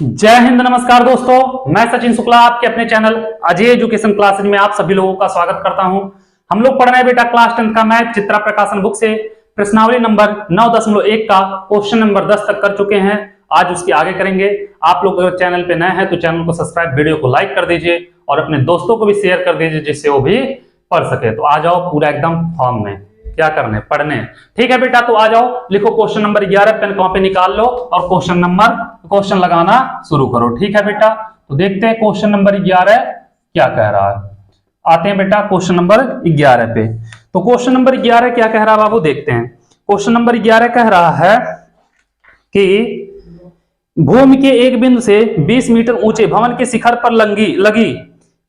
जय हिंद, नमस्कार दोस्तों। मैं सचिन शुक्ला आपके अपने चैनल अजय एजुकेशन क्लासेज में आप सभी लोगों का स्वागत करता हूं। हम लोग पढ़ रहे हैं बेटा क्लास 10 का मैथ चित्रा प्रकाशन बुक से प्रश्नावली नंबर 9.1 का क्वेश्चन नंबर 10 तक कर चुके हैं। आज उसके आगे करेंगे। आप लोग अगर चैनल पे नए हैं तो चैनल को सब्सक्राइब, वीडियो को लाइक कर दीजिए और अपने दोस्तों को भी शेयर कर दीजिए जिससे वो भी पढ़ सके। तो आ जाओ पूरा एकदम फॉर्म में, क्या करने पढ़ने। ठीक है बेटा, तो आ जाओ, लिखो क्वेश्चन नंबर 11, पेन कॉपी निकाल लो और क्वेश्चन लगाना शुरू करो। ठीक है बेटा, तो देखते हैं क्वेश्चन नंबर 11 क्या कह रहा है। आते हैं बेटा क्वेश्चन नंबर 11 पे। तो क्वेश्चन नंबर 11 क्या कह रहा है बाबू, देखते हैं। क्वेश्चन नंबर 11 कह रहा है कि भूमि के एक बिंदु से 20 मीटर ऊंचे भवन के शिखर पर लगी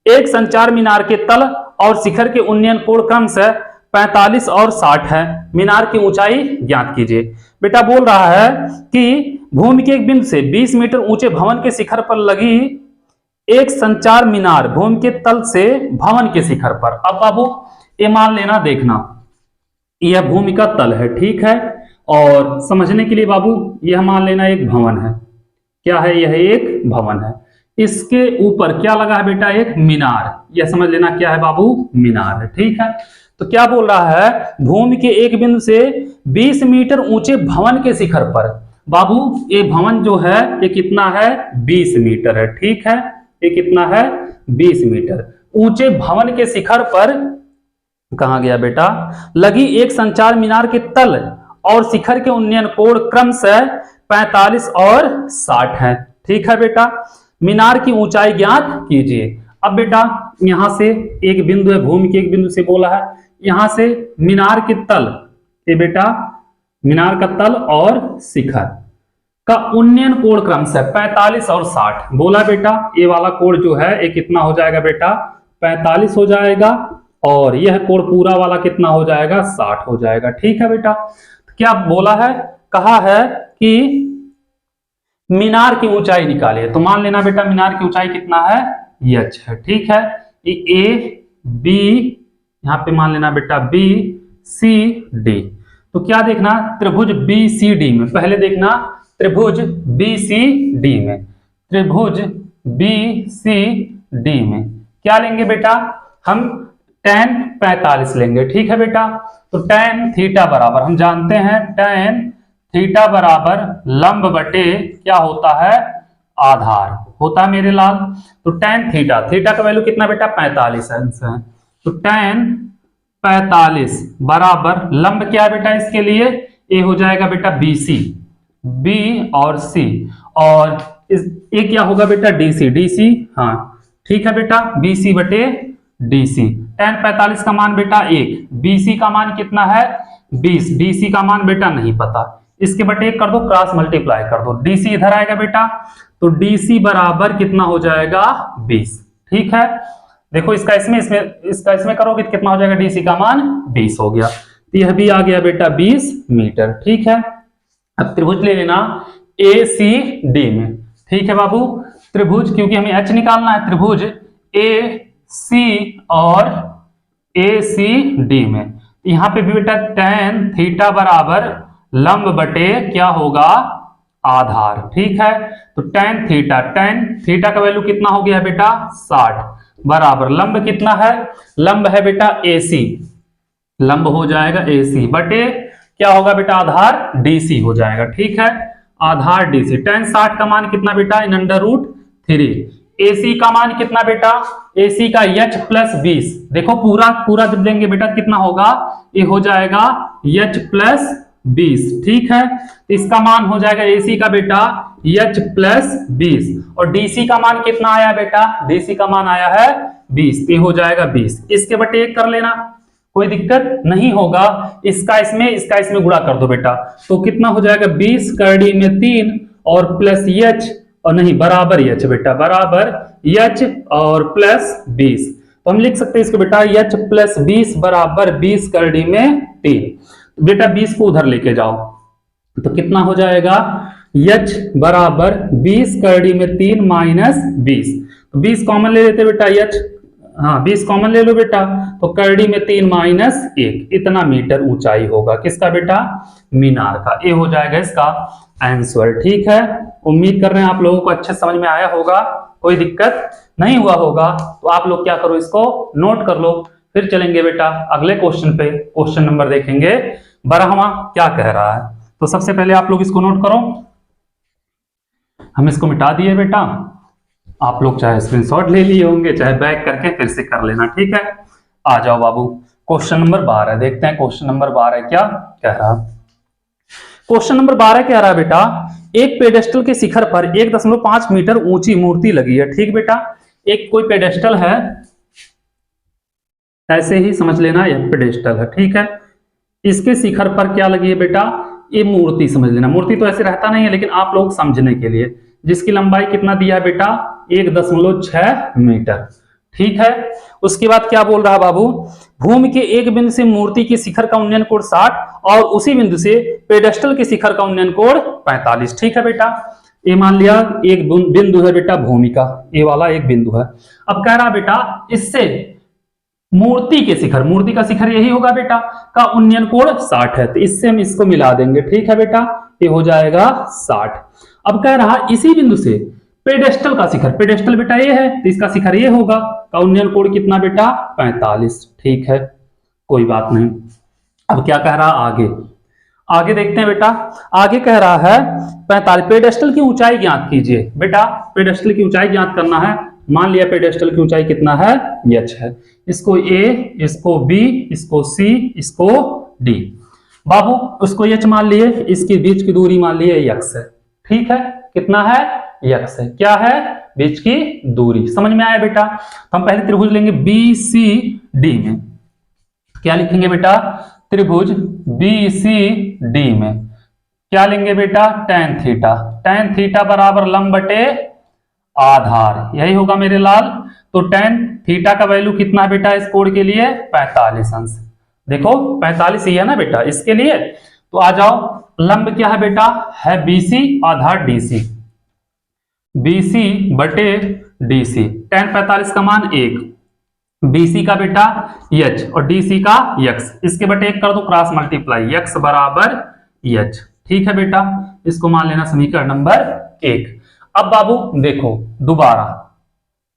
एक संचार मीनार के तल और शिखर के उन्नयन कोण क्रमशः 45 और 60 है। मीनार की ऊंचाई ज्ञात कीजिए। बेटा बोल रहा है कि भूमि के एक बिंदु से 20 मीटर ऊंचे भवन के शिखर पर लगी एक संचार मीनार भूमि के तल से भवन के शिखर पर। अब बाबू ये मान लेना, देखना, यह भूमि का तल है, ठीक है। और समझने के लिए बाबू यह मान लेना एक भवन है। क्या है? यह एक भवन है। इसके ऊपर क्या लगा है बेटा? एक मीनार। यह समझ लेना क्या है बाबू? मीनार है, ठीक है। तो क्या बोल रहा है? भूमि के एक बिंदु से 20 मीटर ऊंचे भवन के शिखर पर। बाबू ये भवन जो है ये कितना है? 20 मीटर है, ठीक है। ये कितना है? 20 मीटर ऊंचे भवन के शिखर पर कहा गया बेटा? लगी एक संचार मीनार के तल और शिखर के उन्नयन कोण क्रमशः 45 और 60 है, ठीक है बेटा। मीनार की ऊंचाई ज्ञात कीजिए। अब बेटा यहां से एक बिंदु है, भूमि के एक बिंदु से बोला है, यहां से मीनार के तल, ये बेटा मीनार का तल और शिखर का उन्नयन कोण क्रमशः 45 और 60 बोला बेटा। ये वाला कोण जो है ये कितना हो जाएगा बेटा? 45 हो जाएगा और यह कोण पूरा वाला कितना हो जाएगा? 60 हो जाएगा, ठीक है बेटा। क्या बोला है? कहा है कि मीनार की ऊंचाई निकालिए। तो मान लेना बेटा मीनार की ऊंचाई कितना है? h है, ठीक है। ए बी, यहां पे मान लेना बेटा बी सी डी। तो क्या देखना? त्रिभुज बी सी डी में, पहले देखना त्रिभुज बी सी डी में, त्रिभुज बी सी डी में क्या लेंगे बेटा? हम tan 45 लेंगे, ठीक है बेटा। तो tan थीटा बराबर, हम जानते हैं tan थीटा बराबर लंब बटे क्या होता है? आधार होता है मेरे लाल। तो tan थीटा, थीटा का वैल्यू कितना बेटा? 45 है। तो tan 45 बराबर लंब क्या है बेटा? इसके लिए ए हो जाएगा बेटा बी सी, बी और सी, और ए क्या होगा बेटा? डी सी, डी सी, हाँ ठीक है बेटा, बी सी बटे डी सी। tan 45 का मान बेटा 1, बी सी का मान कितना है? 20, डी सी का मान बेटा नहीं पता, इसके बटे 1 कर दो, क्रॉस मल्टीप्लाई कर दो, डी सी इधर आएगा बेटा। तो डी सी बराबर कितना हो जाएगा? 20, ठीक है। देखो इसका इसमें करोगे तो कितना हो जाएगा? डीसी का मान 20 हो गया। तो यह भी आ गया बेटा 20 मीटर, ठीक है। अब त्रिभुज ले लेना ए सी डी में, ठीक है बाबू। त्रिभुज, क्योंकि हमें एच निकालना है, त्रिभुज ए सी और ए सी डी में यहां पे भी बेटा tan थीटा बराबर लंब बटे क्या होगा? आधार, ठीक है। तो tan थीटा का वैल्यू कितना हो गया बेटा? 60 बराबर लंब कितना है? लंब है बेटा AC, लंब हो जाएगा AC बटे क्या होगा बेटा? आधार DC हो जाएगा, ठीक है। आधार DC, tan 60 का मान कितना बेटा? इन √3। AC का मान कितना बेटा? AC का h प्लस 20। देखो पूरा जब लेंगे बेटा कितना होगा? ये हो जाएगा h प्लस 20, ठीक है। तो इसका मान हो जाएगा AC का बेटा h प्लस 20 और DC का मान कितना आया बेटा? DC का मान आया है 20, ये हो जाएगा 20। इसके बटे 1 कर लेना, कोई दिक्कत नहीं होगा। इसका इसमें गुणा कर दो बेटा, तो कितना हो जाएगा? 20 करड़ी में 3 और प्लस h, और नहीं बराबर h बेटा, बराबर h और प्लस 20। तो हम लिख सकते हैं इसको बेटा h प्लस 20 बराबर 20 करड़ी में 3। बेटा 20 को उधर लेके जाओ तो कितना हो जाएगा? h बराबर 20 करड़ी में 3 माइनस 20। तो 20 कॉमन ले लेते बेटा, h, हाँ 20 कॉमन ले लो बेटा, तो करड़ी में 3 माइनस 1, इतना मीटर ऊंचाई होगा किसका बेटा? मीनार का। ये हो जाएगा इसका आंसर, ठीक है। उम्मीद कर रहे हैं आप लोगों को अच्छे समझ में आया होगा, कोई दिक्कत नहीं हुआ होगा। तो आप लोग क्या करो, इसको नोट कर लो। फिर चलेंगे बेटा अगले क्वेश्चन पे। क्वेश्चन नंबर देखेंगे 12वां क्या कह रहा है। तो सबसे पहले आप लोग इसको नोट करो। हम इसको मिटा दिए बेटा, आप लोग चाहे स्क्रीनशॉट ले लिए होंगे, चाहे बैक करके फिर से कर लेना, ठीक है। आ जाओ बाबू, क्वेश्चन नंबर 12 देखते हैं। क्वेश्चन नंबर 12 क्या कह रहा। क्वेश्चन नंबर 12 कह रहा है बेटा, एक पेडेस्टल के शिखर पर 1.5 मीटर ऊंची मूर्ति लगी है। ठीक बेटा, एक कोई पेडेस्टल है, ऐसे ही समझ लेना यह पेडेस्टल है, ठीक है। इसके शिखर पर क्या लगी है बेटा, ये मूर्ति समझ लेना। मूर्ति तो ऐसे रहता नहीं है, लेकिन आप लोग समझने के लिए, जिसकी लंबाई कितना दिया है बेटा, 1.6 मीटर, ठीक है। उसके बाद क्या बोल रहा बाबू, भूमि के एक बिंदु से मूर्ति के शिखर का उन्नयन कोण 60 और उसी बिंदु से पेडेस्टल के शिखर का उन्नयन कोण 45, ठीक है बेटा। ये मान लिया एक बिंदु है बेटा भूमि का, ये वाला एक बिंदु है। अब कह रहा बेटा इससे मूर्ति के शिखर, मूर्ति का शिखर यही होगा बेटा, का उन्नयन कोण 60 है, तो इससे हम इसको मिला देंगे, ठीक है बेटा। ये हो जाएगा 60। अब कह रहा इसी बिंदु से पेडेस्टल का शिखर, पेडेस्टल बेटा ये है तो इसका शिखर ये होगा, का उन्नयन कोण कितना बेटा, 45, ठीक है, कोई बात नहीं। अब क्या कह रहा आगे, आगे देखते हैं बेटा। आगे कह रहा है 45, पेडेस्टल की ऊंचाई ज्ञात कीजिए। बेटा पेडेस्टल की ऊंचाई ज्ञात करना है। मान लिया पेडेस्टल की ऊंचाई कितना है, h है। इसको a, इसको b, इसको c, इसको d। बाबू उसको h मान लिए, इसके बीच की दूरी मान लिए x है, ठीक है। कितना है, x है। क्या है, बीच की दूरी। समझ में आया बेटा। तो हम पहले त्रिभुज लेंगे BCD में। क्या लिखेंगे बेटा, त्रिभुज BCD में क्या लेंगे बेटा, tan थीटा। tan थीटा बराबर लंब बटे आधार, यही होगा मेरे लाल। तो tan थीटा का वैल्यू कितना है बेटा इस कोण के लिए, 45 अंश। देखो 45 ही है ना बेटा इसके लिए। तो आ जाओ, लंब क्या है बेटा, है BC, आधार DC, BC बटे DC। tan 45 का मान 1, BC का बेटा h और DC का x, इसके बटे 1 कर दो, क्रॉस मल्टीप्लाई, x बराबर h, ठीक है बेटा। इसको मान लेना समीकरण नंबर 1। अब बाबू देखो दोबारा,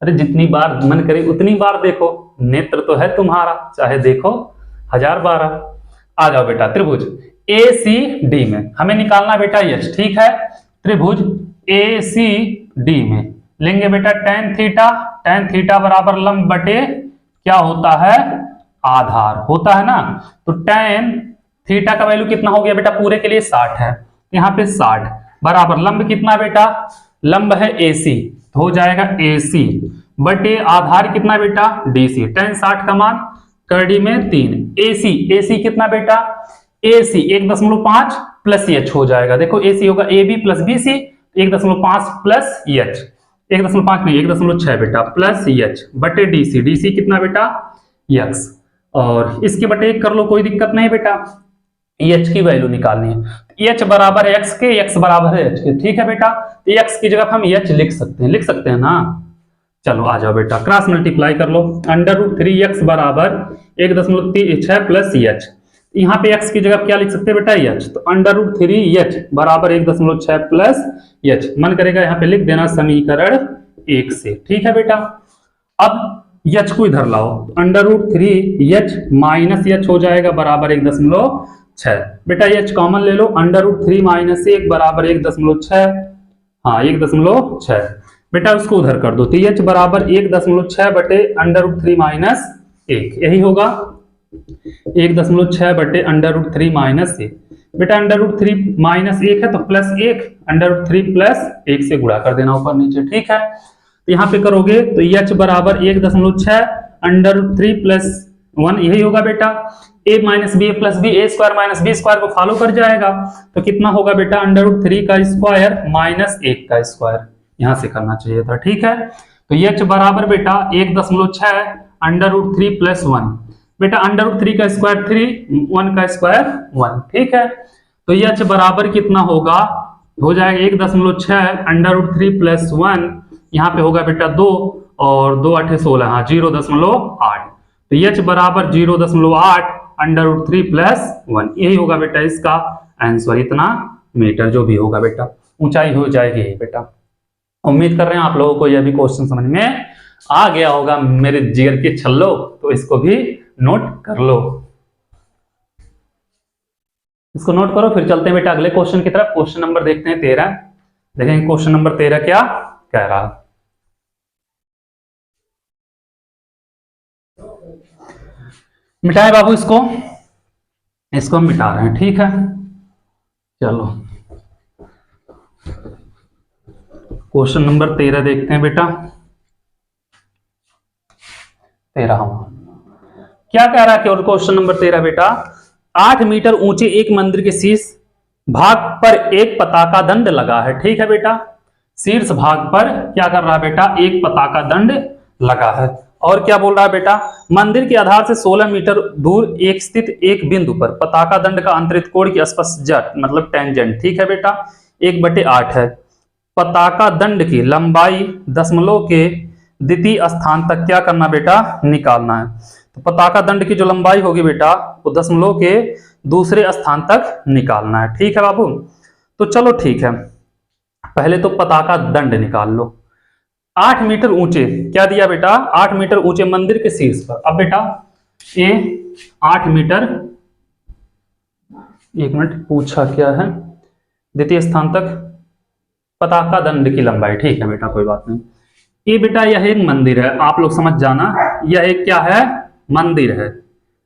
अरे जितनी बार मन करे उतनी बार देखो, नेत्र तो है तुम्हारा, चाहे देखो 1000 बार। आ जाओ बेटा, त्रिभुज ACD में हमें निकालना बेटा h, ठीक है। त्रिभुज ACD में लेंगे बेटा tan थीटा। tan थीटा बराबर लंब बटे क्या होता है, आधार होता है ना। तो tan थीटा का वैल्यू कितना हो गया बेटा, पूरे के लिए 60 है, यहाँ पे 60 बराबर लंब कितना बेटा, लंब है AC, तो हो जाएगा AC बटे आधार कितना बेटा, DC। tan 60 का मान करड़ी में 3, AC कितना बेटा, AC 1.5 प्लस h हो जाएगा। देखो AC होगा AB plus BC, 1.5 plus h, 1.5 नहीं 1.6 बेटा प्लस h बटे DC कितना बेटा, x, और इसके बटे 1 कर लो, कोई दिक्कत नहीं बेटा। h की वैल्यू निकालनी है, h बराबर है x के, x बराबर है h के, ठीक है बेटा। तो x की जगह हम h लिख सकते हैं ना। चलो आ जाओ बेटा, क्रॉस मल्टीप्लाई कर लो, √3x बराबर 1.6 प्लस h। यहाँ पे x की जगह क्या लिख सकते हैं बेटा, h, तो √3h बराबर 1.6 प्लस h। मन करेगा यहाँ पे लिख देना समीकरण 1 से, ठीक है बेटा। अब h को इधर लाओ, √3h माइनस h हो जाएगा बराबर 1.6 बेटा, h कॉमन ले लो, √3 माइनस 1 बराबर 1.6, हाँ 1.6 बेटा, उसको उधर कर दो, तो h बराबर 1.6 बटे √3 माइनस 1, यही होगा 1.6 बटे √3 माइनस 1। बेटा √3 माइनस 1 है तो प्लस 1, √3 प्लस 1 से गुणा कर देना ऊपर नीचे, ठीक है। तो यहाँ पे करोगे तो h बराबर 1.6 √3 प्लस 1, यही होगा बेटा। a minus b plus b, a square minus b square को फॉलो कर जाएगा, तो कितना होगा बेटा, √3 का स्क्वायर माइनस 1 का स्क्वायर, यहां से करना चाहिए था, ठीक है। तो h बराबर बेटा 1.6 √3 प्लस 1, बेटा √3 का स्क्वायर 3, 1 का स्क्वायर 1, ठीक है। तो h बराबर कितना होगा, हो जाएगा 1.6 √3 प्लस 1, यहाँ पे होगा बेटा 2 और 2 8 16, हाँ 0.8, तो h बराबर 0.8 √3 प्लस 1, यही होगा बेटा इसका आंसर, इतना मीटर जो भी होगा बेटा। ऊंचाई हो जाएगी बेटा। उम्मीद कर रहे हैं आप लोगों को यह भी क्वेश्चन समझ में आ गया होगा मेरे जिगर के छल्लो, तो इसको भी नोट कर लो, इसको नोट करो। फिर चलते हैं बेटा अगले क्वेश्चन की तरफ। क्वेश्चन नंबर देखते हैं 13। देखेंगे क्वेश्चन नंबर 13 क्या कह रहा। मिटाए बाबू इसको, इसको हम मिटा रहे हैं, ठीक है। चलो क्वेश्चन नंबर 13 देखते हैं बेटा। 13 क्या कह रहा है केवल क्वेश्चन नंबर 13 बेटा। 8 मीटर ऊंचे एक मंदिर के शीर्ष भाग पर एक पताका दंड लगा है, ठीक है बेटा। शीर्ष भाग पर क्या कर रहा है बेटा, एक पताका दंड लगा है। और क्या बोल रहा है बेटा, मंदिर के आधार से 16 मीटर दूर एक स्थित एक बिंदु पर पताका दंड का अंतरित कोण की स्पर्शजट मतलब टेंजेंट, ठीक है बेटा, 1/8 है। पताका दंड की लंबाई दशमलव के द्वितीय स्थान तक क्या करना बेटा, निकालना है। तो पताका दंड की जो लंबाई होगी बेटा वो दशमलव के दूसरे स्थान तक निकालना है, ठीक है बाबू। तो चलो ठीक है, पहले तो पताका दंड निकाल लो। 8 मीटर ऊंचे क्या दिया बेटा, 8 मीटर ऊंचे मंदिर के शीर्ष पर। अब बेटा ये 8 मीटर, एक मिनट पूछा क्या है, द्वितीय स्थान तक पताका दंड की लंबाई, ठीक है बेटा कोई बात नहीं। ये बेटा यह एक मंदिर है, आप लोग समझ जाना, यह एक क्या है, मंदिर है।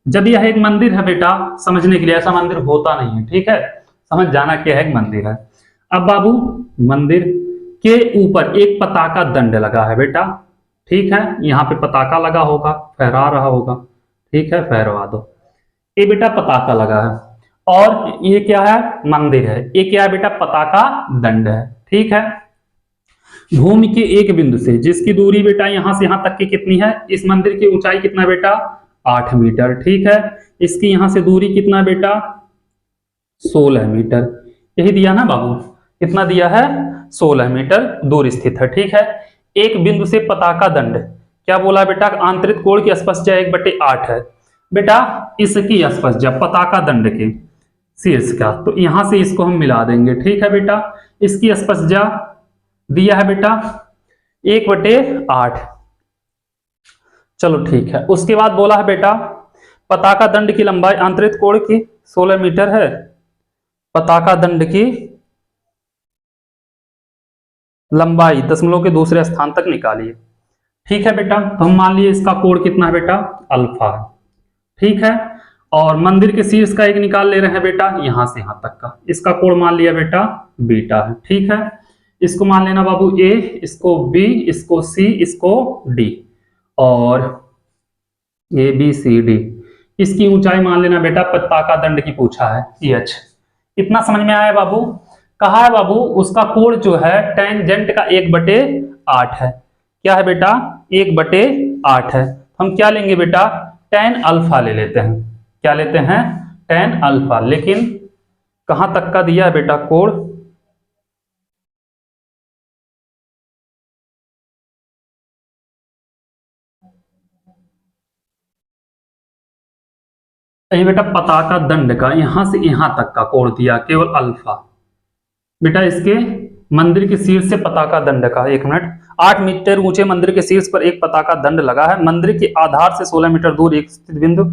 जब यह एक मंदिर है बेटा, समझने के लिए, ऐसा मंदिर होता नहीं है, ठीक है, समझ जाना क्या है, एक मंदिर है। अब बाबू मंदिर के ऊपर एक पताका दंड लगा है बेटा, ठीक है, यहाँ पे पताका लगा होगा, फहरा रहा होगा, ठीक है, फहरवा दो। ये बेटा पताका लगा है और ये क्या है, मंदिर है। ये क्या है बेटा, पताका दंड है, ठीक है। भूमि के एक बिंदु से जिसकी दूरी बेटा यहां से यहां तक की कितनी है, इस मंदिर की ऊंचाई कितना बेटा, 8 मीटर, ठीक है। इसकी यहां से दूरी कितना बेटा, 16 मीटर, यही दिया ना बाबू, कितना दिया है, 16 मीटर दूर स्थित है, ठीक है। एक बिंदु से पताका दंड क्या बोला बेटा, आंतरिक कोण की स्पर्शजा 1/8 है बेटा। इसकी स्पर्शजा पताका दंड के शीर्ष का, तो यहां से इसको हम मिला देंगे, ठीक है बेटा। इसकी स्पर्शजा दिया है बेटा 1/8, चलो ठीक है। उसके बाद बोला है बेटा पताका दंड की लंबाई आंतरिक कोण की 16 मीटर है, पताका दंड की लंबाई दशमलव के दूसरे स्थान तक निकालिए, ठीक है बेटा। तो हम मान लिए इसका कोण कितना है बेटा, अल्फा है, ठीक है। और मंदिर के शीर्ष का एक निकाल ले रहे हैं बेटा, यहां से यहां तक का, इसका कोण मान लिया बेटा बीटा है, ठीक है। इसको मान लेना बाबू ए, इसको बी, इसको सी, इसको डी, और ए बी सी डी। इसकी ऊंचाई मान लेना बेटा, पताका दंड की पूछा है, एच। इतना समझ में आया बाबू। कहा है बाबू उसका कोण जो है टेंजेंट का 1/8 है, क्या है बेटा, 1/8 है। हम क्या लेंगे बेटा, tan अल्फा ले लेते हैं, क्या लेते हैं, tan अल्फा। लेकिन कहां तक का दिया है बेटा कोण, ये बेटा पताका दंड का यहां से यहां तक का कोण दिया केवल अल्फा बेटा, इसके मंदिर के शीर्ष से पताका दंड का, एक मिनट, 8 मीटर ऊंचे मंदिर के शीर्ष पर एक पताका दंड लगा है, मंदिर के आधार से 16 मीटर दूर एक स्थित बिंदु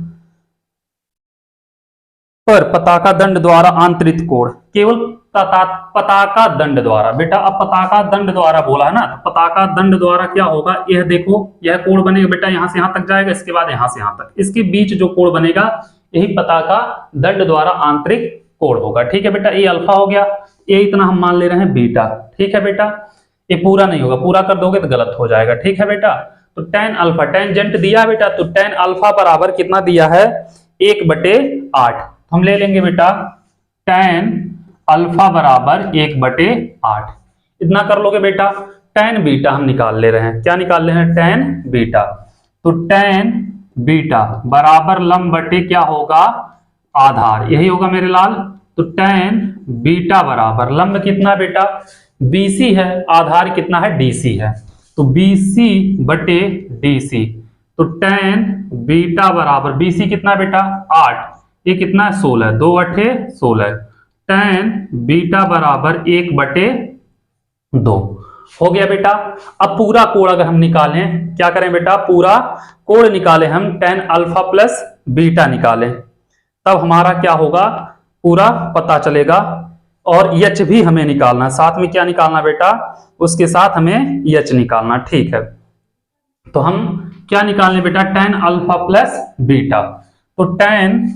पर पताका दंड द्वारा आंतरिक कोण, केवल पताका दंड द्वारा बेटा। अब पताका दंड द्वारा बोला है ना, तो पताका दंड द्वारा क्या होगा, यह देखो यह कोण बनेगा बेटा, यहां से यहां तक जाएगा, इसके बाद यहां से यहां तक, इसके बीच जो कोण बनेगा यही पताका दंड द्वारा आंतरिक कोण होगा, ठीक है बेटा। ये अल्फा हो गया, ये इतना हम मान ले रहे हैं बीटा, ठीक है बेटा। ये पूरा नहीं होगा, पूरा कर दोगे तो गलत हो जाएगा, ठीक है बेटा। तो tan अल्फा, टेंजेंट दिया बेटा, तो tan अल्फा बराबर कितना दिया है, 1/8। हम ले लेंगे बेटा tan अल्फा बराबर 1/8, इतना कर लोगे बेटा। tan बीटा हम निकाल ले रहे हैं, क्या निकाल रहे हैं, tan बीटा। तो tan बीटा बराबर लंब बटे क्या होगा, आधार, यही होगा मेरे लाल। तो tan बीटा बराबर लंब कितना बेटा, BC है, आधार कितना है, DC है, तो BC बटे DC। तो tan बीटा बराबर BC कितना बेटा 8, ये कितना है 16, 2 8 16, tan बीटा बराबर 1/2 हो गया बेटा। अब पूरा कोण अगर हम निकालें, क्या करें बेटा, पूरा कोण निकालें हम, tan अल्फा प्लस बीटा निकालें, तब हमारा क्या होगा, पूरा पता चलेगा। और यच भी हमें निकालना, साथ में क्या निकालना बेटा, उसके साथ हमें यच निकालना, ठीक है। तो हम क्या निकालने बेटा, tan अल्फा प्लस बीटा। तो tan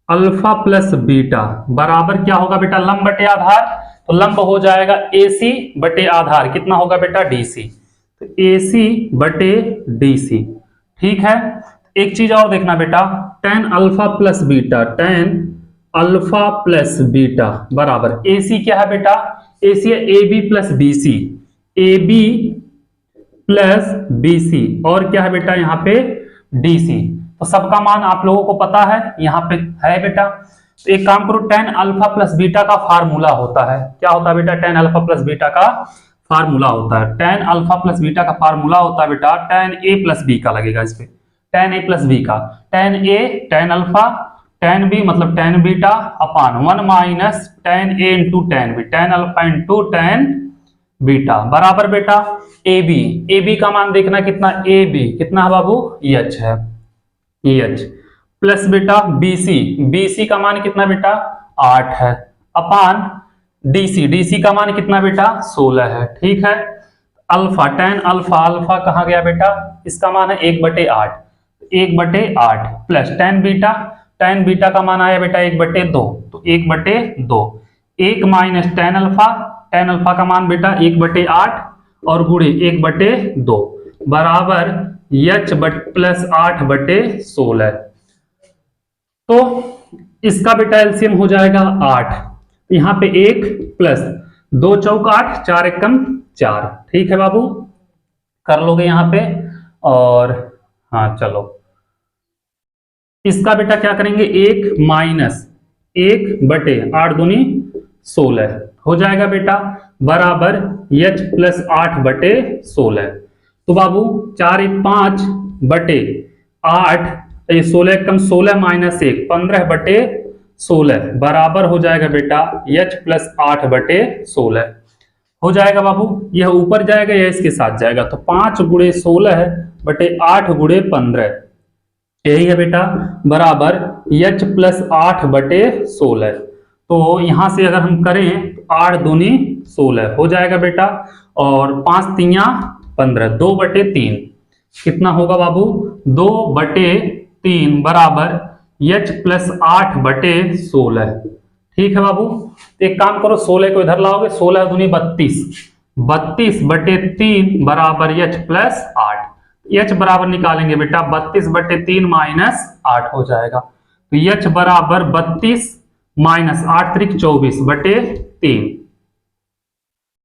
अल्फा प्लस बीटा बराबर क्या होगा बेटा, लंब बटे आधार, तो लंब हो जाएगा AC बटे आधार, कितना होगा बेटा, DC। तो AC बटे DC, ठीक है। एक चीज और देखना बेटा, tan alpha plus beta, tan alpha plus beta बराबर AC क्या है बेटा, AC है AB plus BC, AB plus BC, और क्या है बेटा यहाँ पे DC। तो सबका मान आप लोगों को पता है, यहाँ पे है बेटा। तो एक काम करो, tan अल्फा प्लस बीटा का फार्मूला होता है, क्या होता है बेटा, tan अल्फा प्लस बीटा का फार्मूला होता है, tan अल्फा प्लस बीटा का फार्मूला होता है बेटा, tan A प्लस B का लगेगा इस पे, tan A प्लस B का, tan A tan alpha, tan B मतलब tan beta upon 1 minus tan A into tan B, tan alpha into tan beta बराबर बेटा AB का मान देखना कितना, AB कितना है बाबू, H है, EH प्लस बेटा BC का मान कितना बेटा, 8 है, अपान DC का मान कितना बेटा, 16 है, ठीक है। अल्फा tan अल्फा कहाँ गया बेटा, इसका मान है 1/8, 1/8 प्लस tan बीटा का मान आया बेटा 1/2, तो 1/2, 1 माइनस tan अल्फा का मान बेटा 1/8 और गुणे 1/2 बराबर H प्लस 8/16। तो इसका बेटा एलसीएम हो जाएगा 8, यहाँ पे 1 प्लस 2 चौक 8, 4 एकम 4, ठीक है बाबू, कर लोगे यहाँ पे। और हाँ चलो, इसका बेटा क्या करेंगे, 1 माइनस 1/8 दूनी 16 हो जाएगा बेटा, बराबर H प्लस 8/16। तो बाबू 4 1 5/8, 16 कम 16 माइनस 1 15/16 बराबर हो जाएगा बेटा H प्लस 8/16 हो जाएगा बाबू। यह ऊपर जाएगा, यह इसके साथ जाएगा, तो 5 गुणे 16/8 गुणे 15, यही है बेटा, बराबर H प्लस 8/16। तो यहां से अगर हम करें तो 8 दूनी 16 हो जाएगा बेटा, और 5 तियां 15, 2/3 कितना होगा बाबू, 2/3 बराबर H प्लस 8/16, ठीक है बाबू। तो एक काम करो, 16 को इधर लाओगे, 16 दूनी 32, 32/3 बराबर H प्लस 8, H बराबर निकालेंगे बेटा 32/3 माइनस 8 हो जाएगा, तो H बराबर 32 माइनस 8 त्रिक 24/3,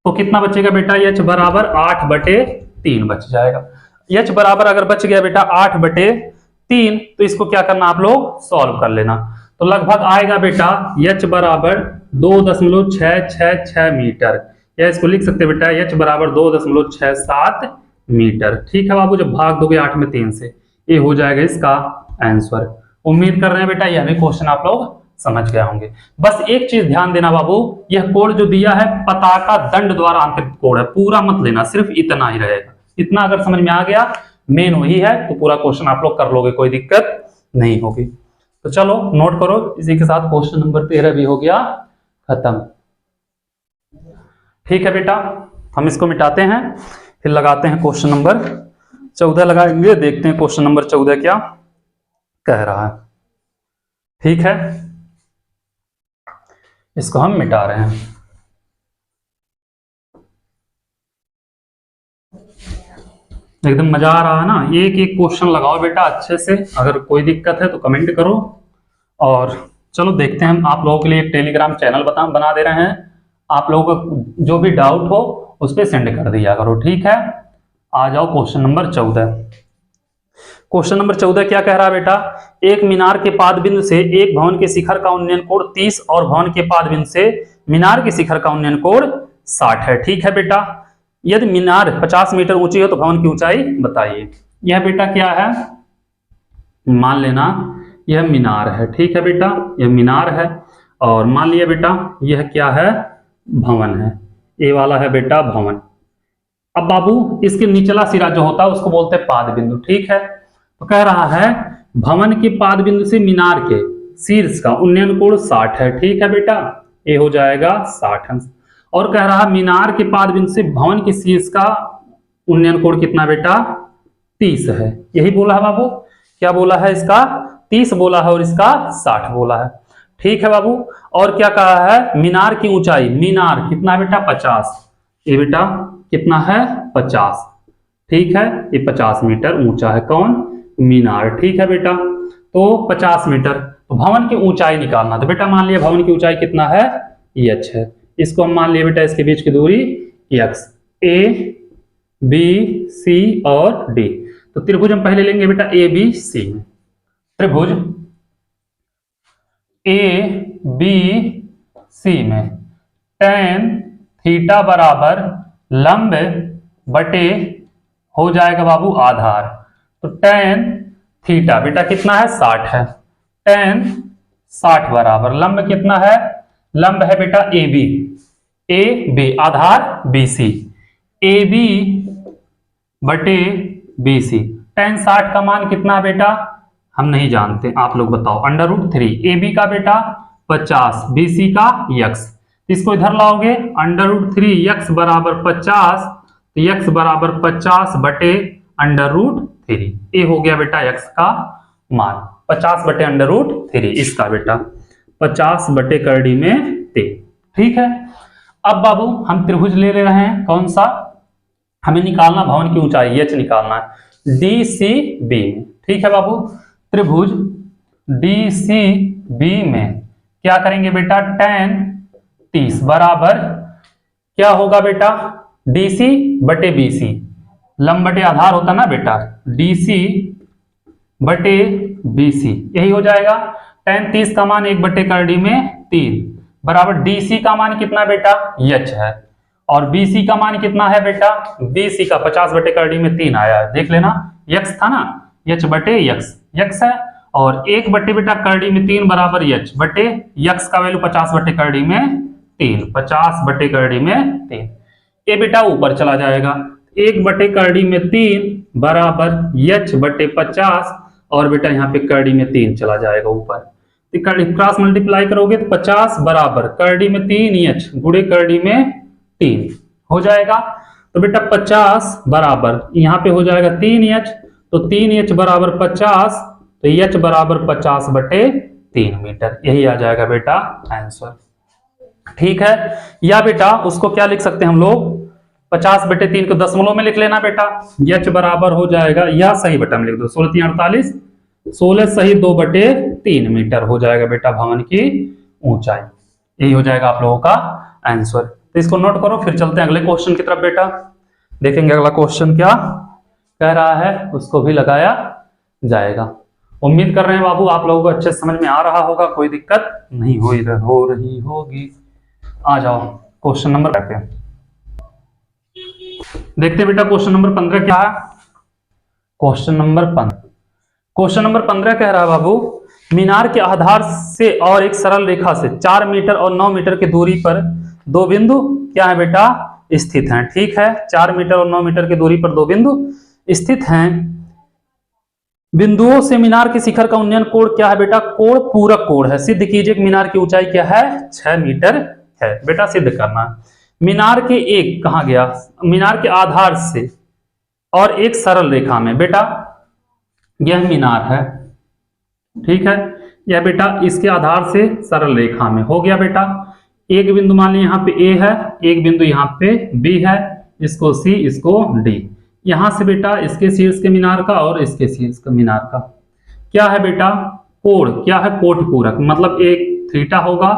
तो कितना बचेगा बेटा, H बराबर 8/3 बच जाएगा। H बराबर अगर बच गया बेटा 8/3, तो इसको क्या करना आप लोग, सॉल्व कर लेना। तो लगभग आएगा बेटा H बराबर 2.666 मीटर, या इसको लिख सकते बेटा H बराबर 2.67 मीटर, ठीक है बाबू। जब भाग दोगे 8 में 3 से, ये हो जाएगा इसका आंसर। उम्मीद कर रहे हैं बेटा यह भी क्वेश्चन आप लोग समझ गए होंगे। बस एक चीज ध्यान देना बाबू, यह कोण जो दिया है पताका दंड द्वारा अंतरित कोण है, पूरा मत लेना, सिर्फ इतना ही रहेगा। इतना अगर समझ में आ गया, मेन वही है, तो पूरा क्वेश्चन आप लोग कर लोगे, कोई दिक्कत नहीं होगी। तो चलो नोट करो, इसी के साथ क्वेश्चन नंबर 13 भी हो गया खत्म, ठीक है बेटा। हम इसको मिटाते हैं, फिर लगाते हैं क्वेश्चन नंबर 14 लगाएंगे, देखते हैं क्वेश्चन नंबर 14 क्या कह रहा है, ठीक है। इसको हम मिटा रहे हैं। एकदम मजा आ रहा है ना, एक एक क्वेश्चन लगाओ बेटा अच्छे से, अगर कोई दिक्कत है तो कमेंट करो। और चलो देखते हैं, हम आप लोगों के लिए एक टेलीग्राम चैनल बना दे रहे हैं, आप लोगों को जो भी डाउट हो उस पर सेंड कर दिया करो, ठीक है। आ जाओ क्वेश्चन नंबर 14। क्वेश्चन नंबर 14 क्या कह रहा है बेटा, एक मीनार के पाद बिंदु से एक भवन के शिखर का उन्नयन कोण 30 और भवन के पाद बिंदु से मीनार के शिखर का उन्नयन कोण 60 है, ठीक है बेटा। यदि मीनार 50 मीटर ऊंची हो तो भवन की ऊंचाई बताइए। यह बेटा क्या है, मान लेना यह मीनार है, ठीक है बेटा, यह मीनार है। और मान लिया बेटा यह क्या है, भवन है, ए वाला है बेटा भवन। अब बाबू इसके निचला सिरा जो होता है उसको बोलते हैं पाद बिंदु, ठीक है। तो कह रहा है भवन के पाद बिंदु से मीनार के शीर्ष का उन्नयन कोण 60 है, ठीक है बेटा, ये हो जाएगा 60 अंश। और कह रहा है मीनार के पाद बिंदु से भवन के शीर्ष का उन्नयन कोण कितना बेटा, 30 है। यही बोला है बाबू, क्या बोला है, इसका 30 बोला है और इसका 60 बोला है, ठीक है बाबू। और क्या कहा है, मीनार की ऊंचाई, मीनार कितना बेटा 50, ये बेटा कितना है 50, ठीक है, ये 50 मीटर ऊंचा है, कौन, मीनार, ठीक है बेटा। तो 50 मीटर, तो भवन की ऊंचाई निकालना, तो बेटा मान लिया भवन की ऊंचाई कितना है, h है। इसको हम मान लिया बेटा इसके बीच की दूरी x, a b c और d। तो त्रिभुज हम पहले लेंगे बेटा a b c में, त्रिभुज a b c में tan थीटा बराबर लंब बटे हो जाएगा बाबू आधार। तो tan थीटा बेटा कितना है 60 है, tan 60 बराबर लंब कितना है, लंब है बेटा ए बी आधार BC, AB बटे BC। tan 60 का मान कितना बेटा हम नहीं जानते, आप लोग बताओ, √3, AB का बेटा 50, BC का x, इसको इधर लाओगे √3 x बराबर 50, तो x बराबर 50 बटे √3, ये हो गया बेटा x का मान 50 बटे √3, इसका बेटा 50 बटे करड़ी में 3, ठीक है। अब बाबू हम त्रिभुज ले रहे हैं, कौन सा, हमें निकालना भवन की ऊंचाई h निकालना है DCB में, ठीक है बाबू। त्रिभुज DCB में क्या करेंगे बेटा, tan 30 बराबर क्या होगा बेटा, DC बटे BC, लंब बटे आधार होता ना बेटा, DC बटे BC, यही हो जाएगा। tan 30 का मान 1 बटे करड़ी में 3 बराबर DC का मान कितना बेटा h है, और BC का मान कितना है बेटा, BC का 50 बटे करड़ी में 3 आया है, देख लेना, x था ना, h बटे x है, और 1 बटे बेटा करड़ी में 3 बराबर h बटे x का वैल्यू 50 बटे करड़ी में 3, 50 बटे करड़ी में 3, ये बेटा ऊपर चला जाएगा, 1 बटे करड़ी में 3 बराबर h बटे 50, और बेटा यहाँ पे करड़ी में 3 चला जाएगा ऊपर, क्रॉस मल्टीप्लाई करोगे तो 50 बराबर करड़ी में 3h गुणे करड़ी में 3 हो जाएगा। तो बेटा 50 बराबर यहाँ पे हो जाएगा 3h, तो 3h बराबर 50, तो h बराबर 50 बटे 3 मीटर, यही आ जाएगा बेटा आंसर, ठीक है। या बेटा उसको क्या लिख सकते हैं हम लोग, 50 बटे 3 को दशमलव में लिख लेना बेटा, h बराबर हो जाएगा, यह सही बटा में लिख दो, 16 3 48, 16 सही 2 बटे 3 मीटर हो जाएगा बेटा भवन की ऊंचाई, यही हो जाएगा आप लोगों का आंसर। तो इसको नोट करो, फिर चलते हैं अगले क्वेश्चन की तरफ बेटा, देखेंगे अगला क्वेश्चन क्या कह रहा है, उसको भी लगाया जाएगा। उम्मीद कर रहे हैं बाबू आप लोगों को अच्छे समझ में आ रहा होगा, कोई दिक्कत नहीं हो रही होगी। आ जाओ क्वेश्चन नंबर पे देखते हैं बेटा, क्वेश्चन नंबर 15 क्या है, क्वेश्चन नंबर 15 कह रहा है बाबू, मीनार के आधार से और एक सरल रेखा से 4 मीटर और 9 मीटर की दूरी पर दो बिंदु क्या है बेटा स्थित हैं, ठीक है, 4 मीटर और 9 मीटर की दूरी पर दो बिंदु स्थित हैं। बिंदुओं से मीनार के शिखर का उन्नयन कोण क्या है बेटा, कोण पूरक कोण है। सिद्ध कीजिए कि मीनार की ऊंचाई क्या है, 6 मीटर है, बेटा सिद्ध करना। मीनार के एक कहां गया, मीनार के आधार से और एक सरल रेखा में, बेटा यह मीनार है, ठीक है, यह बेटा इसके आधार से सरल रेखा में हो गया बेटा। एक बिंदु मान लीजिए यहाँ पे A है, एक बिंदु यहाँ पे B है, इसको C इसको D। यहां से बेटा इसके शीर्ष के मीनार का और इसके शीर्ष के मीनार का क्या है बेटा, कोण क्या है, कोट पूरक, मतलब एक थीटा होगा,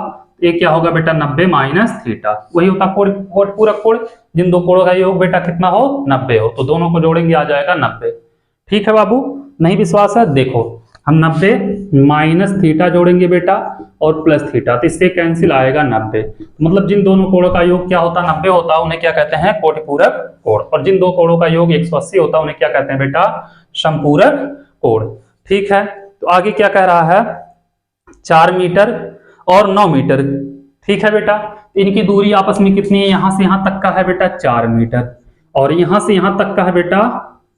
एक क्या होगा बेटा 90 माइनस थीटा, वही होता कोट पूरक कोण। जिन दो कोणों का योग बेटा कितना हो 90 हो, तो दोनों को जोड़ेंगे आ जाएगा 90, ठीक है बाबू। नहीं विश्वास है, देखो हम 90 माइनस थीटा जोड़ेंगे बेटा और प्लस थीटा, तो इससे कैंसिल आएगा 90, मतलब जिन दोनों कोणों का योग क्या होता है 90 होता है, उन्हें क्या कहते हैं कोटपूरक कोण, और जिन दो कोणों का योग 180 होता है उन्हें क्या कहते हैं बेटा समपूरक कोण, ठीक है। तो आगे क्या कह रहा है, 4 मीटर और 9 मीटर। ठीक है बेटा, इनकी दूरी आपस में कितनी है, यहां से यहां तक का है बेटा 4 मीटर और यहां से यहां तक का है बेटा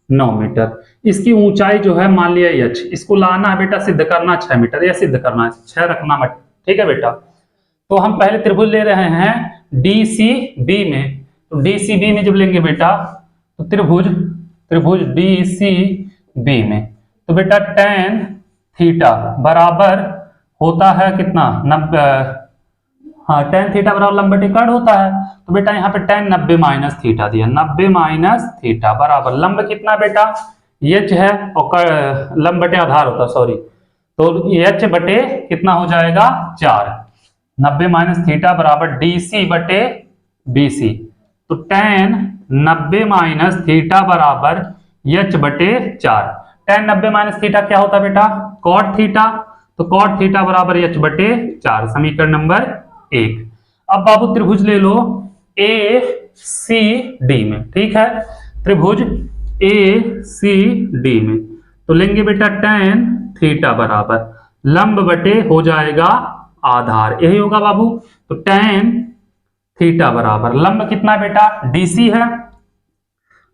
9 मीटर। इसकी ऊंचाई जो है मान लिया h, इसको लाना है बेटा, सिद्ध करना 6 मीटर, या सिद्ध करना है 6 रखना मत। ठीक है बेटा, तो हम पहले त्रिभुज ले रहे हैं DCB में। तो DCB में जब लेंगे बेटा तो त्रिभुज DCB में तो बेटा tan थीटा बराबर होता है कितना 90, हाँ tan थीटा बराबर लंब बटे कर्ण होता है। तो बेटा यहाँ पे tan 90 माइनस थीटा दिया, 90 माइनस थीटा बराबर लंब कितना बेटा h है और लंब बटे आधार होता है, सॉरी, तो h बटे कितना हो जाएगा 4, 90 माइनस थीटा बराबर DC बटे BC। तो tan 90 माइनस थीटा बराबर h बटे 4। tan 90 माइनस थीटा क्या होता है बेटा cot थीटा, तो cot थीटा बराबर h बटे 4, समीकरण नंबर 1। अब बाबू त्रिभुज ले लो ACD में। ठीक है, त्रिभुज ACD में तो लेंगे बेटा tan थीटा बराबर लंब बटे हो जाएगा आधार, यही होगा बाबू। तो tan थीटा बराबर लंब कितना बेटा DC है,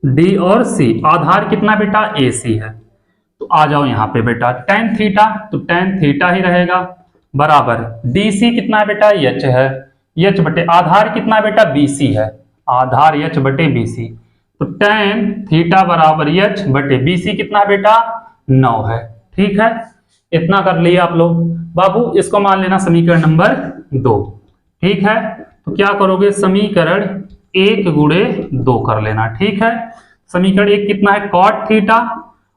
D और C, आधार कितना बेटा AC है। तो आ जाओ यहाँ पे बेटा tan थीटा, तो tan थीटा ही रहेगा बराबर DC कितना बेटा h है, h बटे आधार कितना बेटा BC है, आधार h बटे BC। तो tan थीटा बराबर h बटे BC कितना बेटा 9 है। ठीक है, इतना कर लिया आप लोग। बाबू इसको मान लेना समीकरण नंबर 2। ठीक है, तो क्या करोगे समीकरण 1 गुणे 2 कर लेना। ठीक है, समीकरण 1 कितना है cot थीटा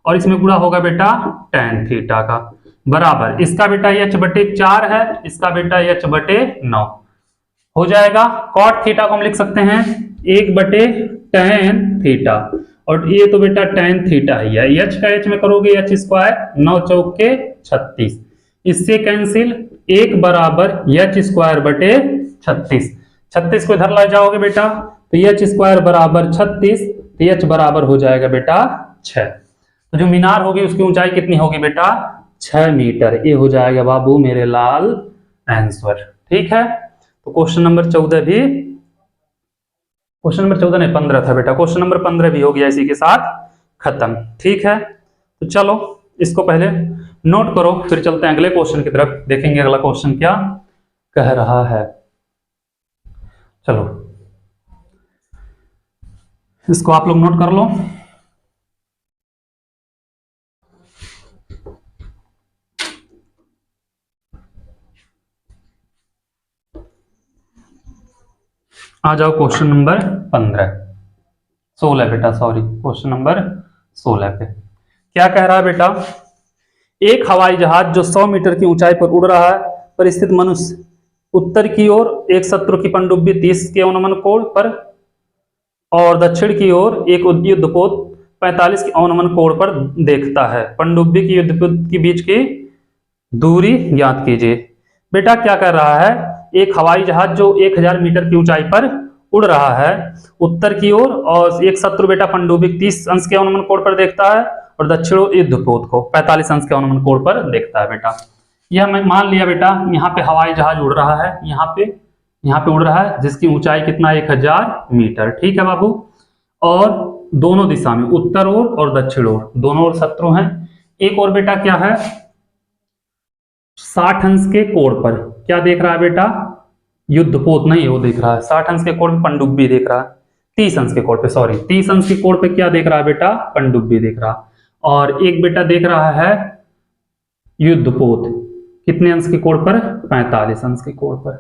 और इसमें गुणा होगा बेटा tan थीटा का बराबर इसका बेटा h बटे 4 है, इसका बेटा h बटे 9 हो जाएगा। cot थीटा को हम लिख सकते हैं 1 बटे tan थीटा और ये तो बेटा tan थीटा ही है, h का h में करोगे h स्क्वायर 9 चौके 36, इससे कैंसिल 1 बराबर h स्क्वायर बटे 36, 36 को इधर ला जाओगे बेटा तो h स्क्वायर बराबर 36, तो h बराबर हो जाएगा बेटा 6। तो जो मीनार होगी उसकी ऊंचाई कितनी होगी बेटा 6 मीटर, ये हो जाएगा बाबू मेरे लाल आंसर। ठीक है, तो क्वेश्चन नंबर 14 भी, क्वेश्चन नंबर 14 नहीं 15 था बेटा, क्वेश्चन नंबर 15 भी हो गया इसी के साथ खत्म। ठीक है, तो चलो इसको पहले नोट करो, फिर चलते हैं अगले क्वेश्चन की तरफ, देखेंगे अगला क्वेश्चन क्या कह रहा है। चलो इसको आप लोग नोट कर लो। आ जाओ क्वेश्चन नंबर 16 बेटा, सॉरी क्वेश्चन नंबर 16 पे क्या कह रहा है बेटा, एक हवाई जहाज जो 100 मीटर की ऊंचाई पर उड़ रहा है पर स्थित मनुष्य उत्तर की ओर एक शत्रु की पनडुब्बी 30 के अवनमन कोण पर और दक्षिण की ओर एक युद्धपोत 45 के अवनमन कोण पर देखता है, पनडुब्बी की युद्धपोत के बीच की दूरी ज्ञात कीजिए। बेटा क्या कर रहा है, एक हवाई जहाज जो 1000 मीटर की ऊंचाई पर उड़ रहा है उत्तर की ओर और एक शत्रु बेटा पनडुब्बी 30 अंश के अवनमन कोण पर देखता है और दक्षिण युद्धपोत को 45 अंश के अवनमन कोण पर देखता है। बेटा यह मैं मान लिया बेटा यहाँ पे हवाई जहाज उड़ रहा है, यहाँ पे उड़ रहा है जिसकी ऊंचाई कितना 1000 मीटर। ठीक है बाबू, और दोनों दिशा में उत्तर ओर और दक्षिण ओर दोनों ओर शत्रु हैं। एक और बेटा क्या है 60 अंश के कोण पर क्या देख रहा है बेटा, युद्धपोत नहीं वो देख रहा है, 60 अंश के कोण पे पनडुब्बी देख रहा है, 30 अंश के कोण पे, सॉरी 30 अंश के कोण पे क्या देख रहा है बेटा पनडुब्बी देख रहा, और एक बेटा देख रहा है युद्धपोत कितने अंश के कोण पर 45 अंश के कोण पर।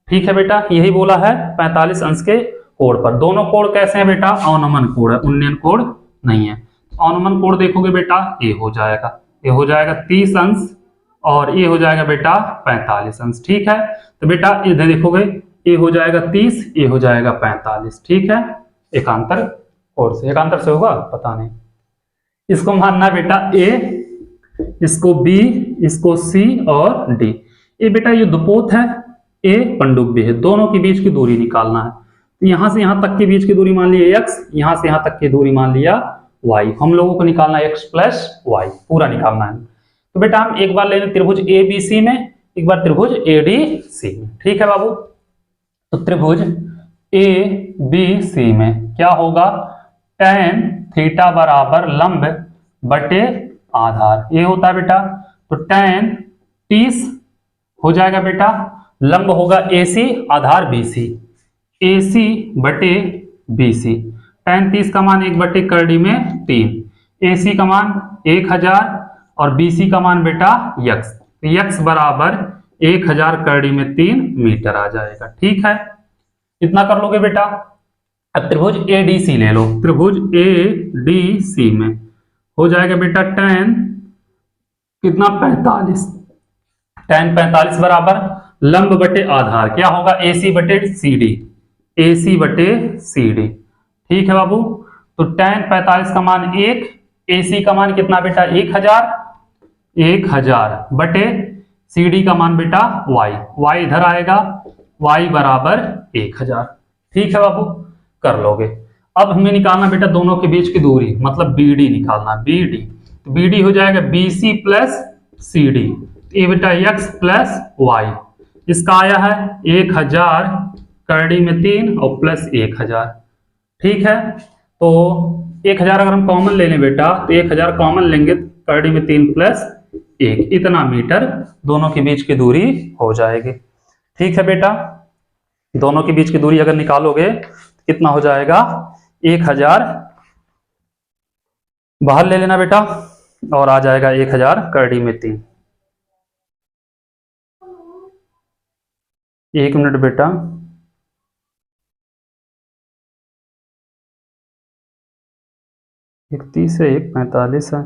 ठीक है बेटा, यही बोला है 45 अंश के कोण पर। दोनों कोण कैसे हैं बेटा अवनमन कोण है, उन्नयन कोण नहीं है। अवनमन कोण देखोगे बेटा ये हो जाएगा 30 अंश और ये हो जाएगा बेटा 45 अंश। ठीक है, तो बेटा इधर देखोगे ये हो जाएगा 30, ये हो जाएगा 45। ठीक है, एकांतर कोण से, एकांतर से होगा पता नहीं। इसको मानना बेटा ए, इसको बी, इसको सी और डी। ये बेटा युद्धपोत है, ए पनडुब्बी है, दोनों के बीच की दूरी निकालना है। तो यहां से यहां तक के बीच की दूरी मान लिया x, यहां से यहां तक की दूरी मान लिया y। हम लोगों को निकालना है x प्लस y, पूरा निकालना है। तो बेटा हम एक बार ले लें त्रिभुज ABC में, एक बार त्रिभुज एडीसी में। ठीक है बाबू, तो त्रिभुज ए बी सी में क्या होगा, tan थीटा बराबर लंब बटे आधार, ये होता है बेटा। तो tan 30 हो जाएगा बेटा, लंब होगा AC, आधार BC, AC बटे BC। tan 30 का मान 1 बटे करड़ी में 3, AC का मान 1000 और BC का मान बेटा यक्स, यक्स बराबर 1000 करड़ी में 3 मीटर आ जाएगा। ठीक है, इतना कर लोगे बेटा। अब त्रिभुज ADC ले लो, त्रिभुज ADC में हो जाएगा बेटा tan कितना 45, tan 45 बराबर लंब बटे आधार, क्या होगा AC बटे CD, AC बटे CD। ठीक है बाबू, तो tan 45 का मान 1, AC का मान कितना बेटा 1000 बटे CD का मान बेटा y इधर आएगा, y बराबर 1000। ठीक है बाबू, कर लोगे। अब हमें निकालना बेटा दोनों के बीच की दूरी, मतलब BD निकालना, BD। तो BD हो जाएगा BC प्लस CD, ये बेटा x प्लस y, इसका आया है 1000 करड़ी में 3 और प्लस 1000। ठीक है, तो 1000 अगर हम कॉमन ले लें बेटा, तो 1000 कॉमन लेंगे, करड़ी में 3 प्लस 1, इतना मीटर दोनों के बीच की दूरी हो जाएगी। ठीक है बेटा, दोनों के बीच की दूरी अगर निकालोगे कितना हो जाएगा, 1000 बाहर ले लेना बेटा और आ जाएगा 1000 करड़ी में 3। 1 मिनट बेटा, एक 30 है, एक 45 है,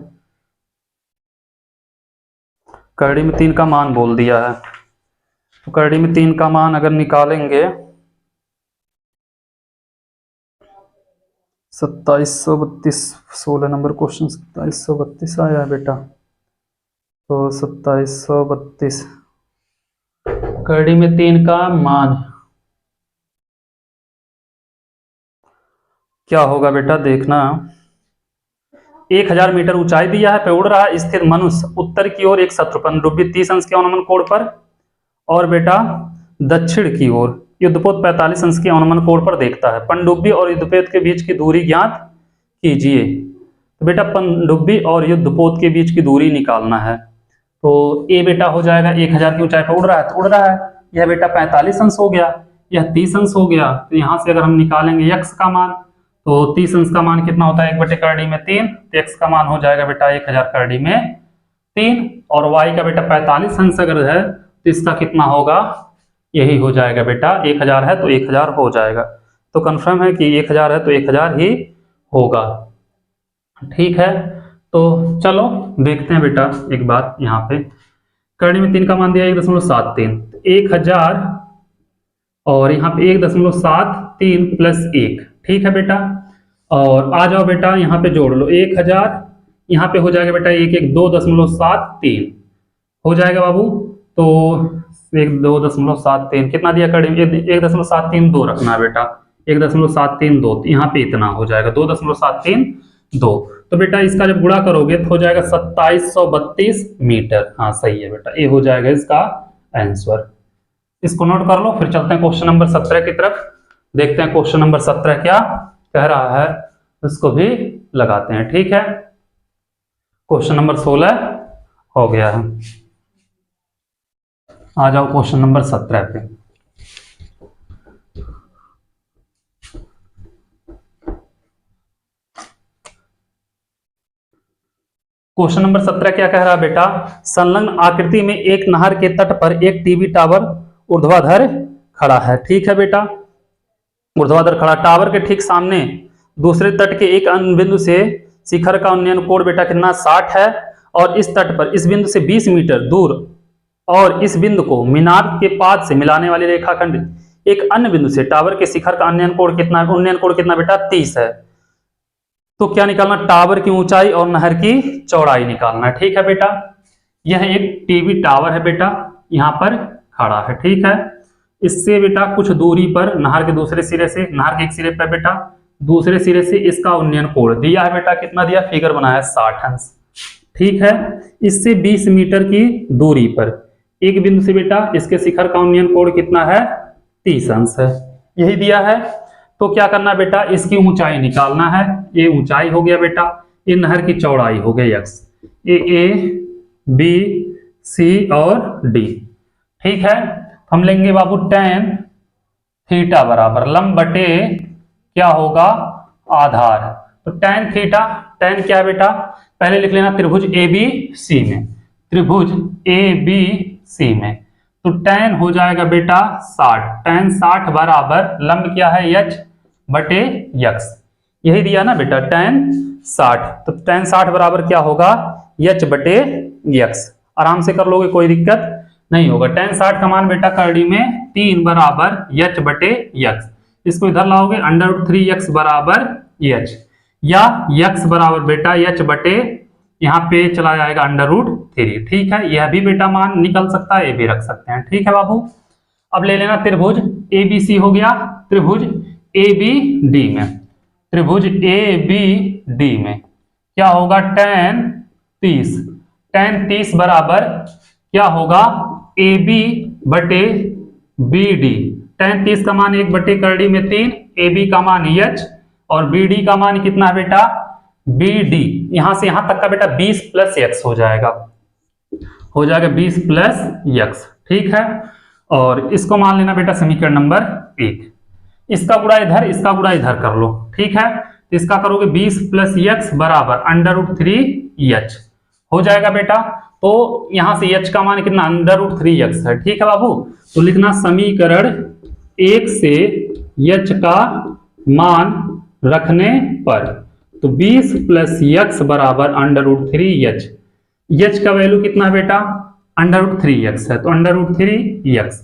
करड़ी में 3 का मान बोल दिया है। तो करड़ी में 3 का मान अगर निकालेंगे 2732, 16 नंबर क्वेश्चन 2732 आया है बेटा। तो 2732 करड़ी में 3 का मान क्या होगा बेटा, देखना। 1000 मीटर ऊंचाई दिया है, पे उड़ रहा है स्थिर मनुष्य उत्तर की ओर एक शत्रु पनडुब्बी 30 अंश के अवनमन कोण पर और बेटा दक्षिण की ओर युद्धपोत 45 अंश के अवनमन कोण पर देखता है। पनडुब्बी और युद्धपोत के बीच की दूरी ज्ञात कीजिए। तो बेटा पनडुब्बी और युद्धपोत के बीच की दूरी निकालना है। तो ए बेटा हो जाएगा 1000 की ऊंचाई पर उड़ रहा है, तो उड़ रहा है, यह बेटा 45 अंश हो गया, यह 30 अंश हो गया। तो यहां से अगर हम निकालेंगे यक्स का मान, तो 30 अंश का मान कितना होता है, 1 बटे करड़ी में 3, तो एक्स का मान हो जाएगा बेटा 1000 करड़ी में 3, और वाई का बेटा 45 अंश अगर है तो इसका कितना होगा, यही हो जाएगा बेटा 1000 है तो 1000 हो जाएगा। तो कंफर्म है कि 1000 है तो 1000 ही होगा। ठीक है, तो चलो देखते हैं बेटा एक बात, यहाँ पे करड़ी में 3 का मान दिया 1.73, 1000 और यहाँ पे 1.73 प्लस 1। ठीक है बेटा, और आ जाओ बेटा यहाँ पे जोड़ लो 1000, यहाँ पे हो जाएगा बेटा 2.73 हो जाएगा बाबू। तो 2.73 कितना दिया करड़ी में, 1.732 रखना है बेटा, 1.732, यहाँ पे इतना हो जाएगा 2.732। तो बेटा इसका जब गुणा करोगे तो हो जाएगा 2732 मीटर। हाँ सही है बेटा, ये हो जाएगा इसका आंसर। इसको नोट कर लो, फिर चलते हैं क्वेश्चन नंबर 17 की तरफ, देखते हैं क्वेश्चन नंबर 17 क्या कह रहा है, उसको भी लगाते हैं। ठीक है, क्वेश्चन नंबर 16 हो गया है, आ जाओ क्वेश्चन नंबर 17 पे। क्वेश्चन नंबर 17 क्या कह रहा है बेटा, संलग्न आकृति में एक नहर के तट पर एक टीवी टावर ऊर्ध्वाधर खड़ा है। ठीक है बेटा, ऊर्ध्वाधर खड़ा, टावर के ठीक सामने दूसरे तट के एक अन्य बिंदु से शिखर का उन्नयन कोण बेटा कितना 60 है, और इस तट पर इस बिंदु से 20 मीटर दूर और इस बिंदु को मीनार के पाद से मिलाने वाली रेखाखंड एक अन्य बिंदु से टावर के शिखर का उन्नयन कोण कितना बेटा 30 है। तो क्या निकालना, टावर की ऊंचाई और नहर की चौड़ाई निकालना है। ठीक है बेटा, यह एक टीवी टावर है बेटा, यहाँ पर खड़ा है। ठीक है, इससे बेटा कुछ दूरी पर नहर के दूसरे सिरे से, नहर के एक सिरे पर बेटा दूसरे सिरे से इसका उन्नयन कोण दिया है बेटा, कितना दिया, फिगर बनाया 60 अंश। ठीक है, इससे 20 मीटर की दूरी पर एक बिंदु से बेटा इसके शिखर का उन्नयन कोण कितना है, 30 अंश है, यही दिया है। तो क्या करना बेटा, इसकी ऊंचाई निकालना है। ये ऊंचाई हो गया बेटा, ये नहर की चौड़ाई हो गई x, ए बी सी और डी। ठीक है, हम लेंगे बाबू tan थीटा बराबर लंब बटे क्या होगा, आधार। तो tan थीटा, tan क्या है बेटा, पहले लिख लेना त्रिभुज ए बी सी में, त्रिभुज ए बी सी में। तो tan हो जाएगा बेटा 60, tan 60 बराबर लंब क्या है h बटे x, यही दिया ना बेटा tan 60। तो tan 60 बराबर क्या होगा, h बटे x। आराम से कर लोगे, कोई दिक्कत नहीं होगा। tan 60 का मान बेटा करड़ी में 3 बराबर h बटे x, इसको इधर लाओगे √3x बराबर h, या x बराबर बेटा h बटे यहाँ पे चला जाएगा √3। ठीक है, यह भी बेटा मान निकल सकता है, ये भी रख सकते हैं। ठीक है बाबू, अब ले लेना त्रिभुज ABC हो गया, त्रिभुज ABD में, त्रिभुज ABD में क्या होगा, tan 30 बराबर क्या होगा, AB बटे BD। tan 30 का मान 1 बटे करड़ी में 3, AB का मान h और BD का मान कितना है बेटा, BD यहां से यहां तक का बेटा 20 प्लस x हो जाएगा, 20 प्लस x। ठीक है, और इसको मान लेना बेटा समीकरण नंबर 1। इसका गुणा इधर, इसका गुणा इधर कर लो। ठीक है, तो इसका करोगे 20 प्लस x बराबर √3h हो जाएगा बेटा। तो यहां से h का मान कितना, √3x है। ठीक है बाबू, तो लिखना समीकरण 1 से h का मान रखने पर, तो 20 प्लस x बराबर √3h, h का वैल्यू कितना है बेटा, √3x है, तो √3x।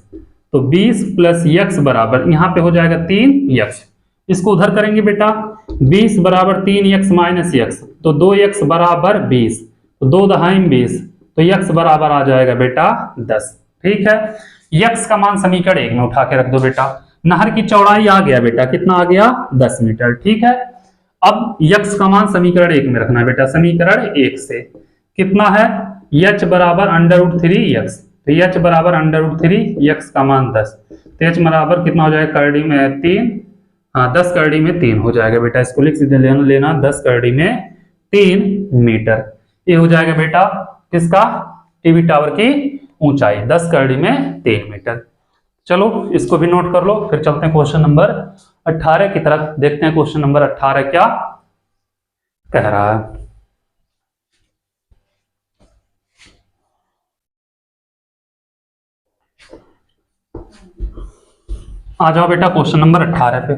तो 20 प्लस x बराबर यहाँ पे हो जाएगा 3x, इसको उधर करेंगे बेटा, 20 बराबर 3x माइनस x, तो 2x बराबर 20, तो 2 दहाई 20, तो x बराबर आ जाएगा बेटा 10। ठीक है, x का मान समीकरण 1 में उठा के रख दो बेटा। नहर की चौड़ाई आ गया बेटा, कितना आ गया, 10 मीटर। ठीक है, अब x का मान समीकरण 1 में रखना है बेटा। समीकरण 1 से कितना है, h बराबर √3x, तो h बराबर √3x का मान 10, तो h बराबर कितना हो जाएगा, करड़ी में 3, हाँ 10 करड़ी में 3 हो जाएगा बेटा। इसको लिख सीधे लेना 10 करड़ी में 3 मीटर। ये हो जाएगा बेटा किसका, टीवी टावर की ऊंचाई 10 करड़ी में 3 मीटर। चलो इसको भी नोट कर लो, फिर चलते हैं क्वेश्चन नंबर 18 की तरफ, देखते हैं क्वेश्चन नंबर 18 क्या कह रहा है। आ जाओ बेटा क्वेश्चन नंबर 18 पे।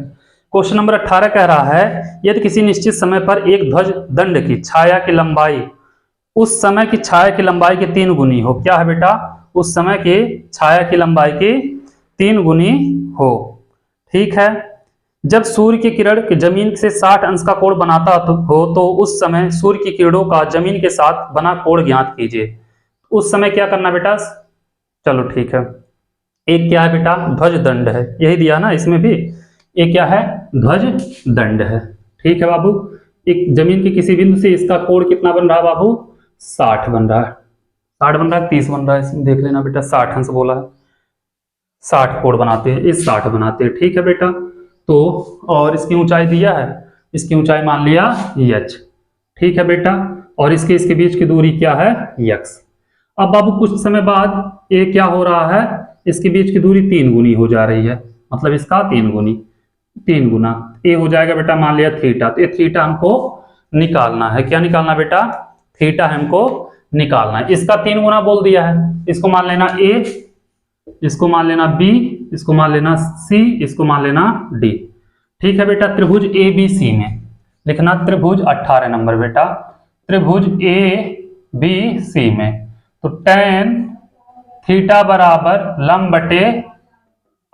क्वेश्चन नंबर 18 कह रहा है, यदि किसी निश्चित समय पर एक ध्वज दंड की छाया की लंबाई उस समय की छाया की लंबाई के 3 गुनी हो। क्या है बेटा, उस समय की छाया की लंबाई की 3 गुनी हो। ठीक है, जब सूर्य की किरण जमीन से 60 अंश का कोण बनाता हो, तो उस समय सूर्य की किरणों का जमीन के साथ बना कोण ज्ञात कीजिए। उस समय क्या करना बेटा, चलो ठीक है, एक क्या है बेटा, ध्वज दंड है, यही दिया ना इसमें भी, एक क्या है, ध्वज दंड है। ठीक है बाबू, एक जमीन के किसी बिंदु से इसका कोण कितना बन रहा है बाबू, 60 बन रहा है, 60 बन रहा है, 30 बन रहा है, इसमें देख लेना बेटा, 60 अंश बोला है, 60 कोण बनाते हैं, इस 60 बनाते हैं। ठीक है बेटा, तो और इसकी ऊंचाई दिया है, इसकी ऊंचाई मान लिया h। ठीक है बेटा, और इसके बीच की दूरी क्या है, x। अब बाबू कुछ समय बाद ये क्या हो रहा है, इसके बीच की दूरी 3 गुनी हो जा रही है, मतलब इसका 3 गुना ये हो जाएगा बेटा, मान लिया थीटा। तो ये थीटा हमको निकालना है, क्या निकालना बेटा, थीटा हमको निकालना है। इसका 3 गुना बोल दिया है, इसको मान लेना a, इसको मान लेना b, इसको मान लेना c, इसको मान लेना d। ठीक है बेटा, त्रिभुज ABC में लिखना, त्रिभुज 18 नंबर बेटा, त्रिभुज ABC में, तो tan थीटा बराबर लंब बटे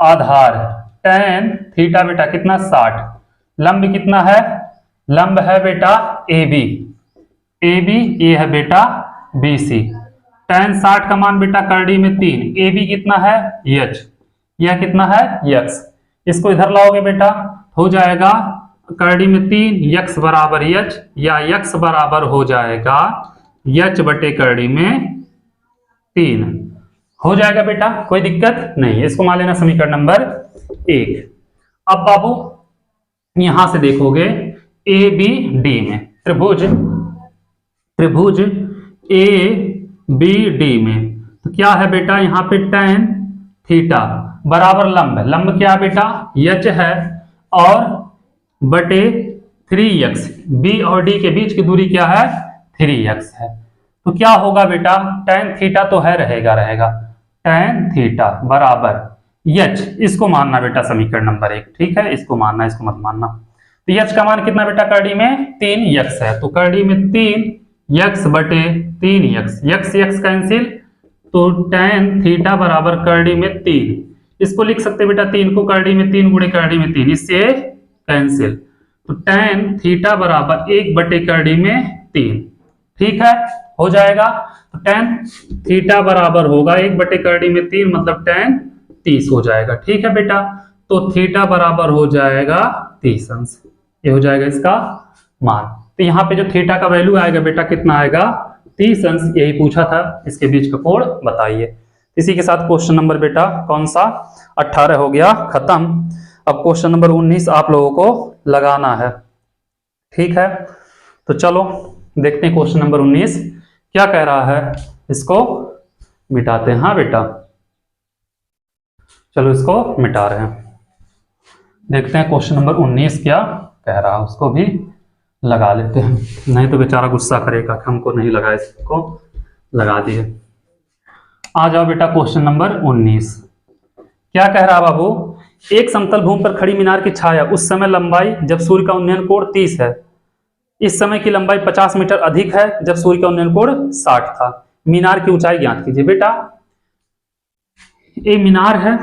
आधार, tan थीटा बेटा कितना 60, लंब कितना है, लंब है बेटा AB, ये है बेटा BC। tan 60 का मान बेटा करड़ी में 3, AB कितना है h, यह कितना है x। इसको इधर लाओगे बेटा, हो जाएगा करड़ी में 3, x बराबर h, या x बराबर हो जाएगा h बटे करड़ी में 3, हो जाएगा बेटा, कोई दिक्कत नहीं है। इसको मान लेना समीकरण नंबर 1। अब बाबू यहां से देखोगे ए बी डी में त्रिभुज ए बी डी में तो क्या है बेटा, यहाँ पे tan थीटा बराबर लंब है। लंब क्या है बेटा, यच है, और बटे 3x, बी और डी के बीच की दूरी क्या है, 3x है। तो क्या होगा बेटा, tan थीटा तो है, रहेगा tan थीटा बराबर यच, इसको मानना बेटा समीकरण नंबर 1, ठीक है, इसको मानना, इसको मत मानना। तो यच का मान कितना बेटा, करड़ी में 3x है, तो करड़ी में 3x बटे 3x, यक्स कैंसिल, तो tan थीटा बराबर करड़ी में 3, इसको लिख सकते बेटा 3 को करड़ी में 3 गुणे करड़ी में 3, इससे कैंसिल, तो tan थीटा बराबर 1 बटे करड़ी में 3, ठीक है, हो जाएगा। तो tan थीटा बराबर होगा 1 बटे करड़ी में 3, मतलब tan 30 हो जाएगा, ठीक है बेटा। तो थीटा बराबर हो जाएगा 30 अंश, ये हो जाएगा इसका मान। तो यहाँ पे जो थीटा का वैल्यू आएगा बेटा कितना आएगा, 30 अंश, यही पूछा था, इसके बीच का कोण बताइए। इसी के साथ क्वेश्चन नंबर बेटा कौन सा 18 हो गया खत्म। अब क्वेश्चन नंबर 19 आप लोगों को लगाना है, ठीक है। तो चलो देखते हैं क्वेश्चन नंबर 19 क्या कह रहा है, इसको मिटाते हैं। हाँ बेटा, चलो इसको मिटा रहे हैं, देखते हैं क्वेश्चन नंबर 19 क्या कह रहा है, उसको भी लगा लेते हैं, नहीं तो बेचारा गुस्सा करेगा कि हमको नहीं लगा, इसको लगा दिए। आ जाओ बेटा क्वेश्चन नंबर 19 क्या कह रहा है बाबू, एक समतल भूमि पर खड़ी मीनार की छाया उस समय लंबाई जब सूर्य का उन्नयन कोण 30 है, इस समय की लंबाई 50 मीटर अधिक है जब सूर्य का उन्नयन कोण 60 था, मीनार की ऊंचाई ज्ञात कीजिए। बेटा ये मीनार है,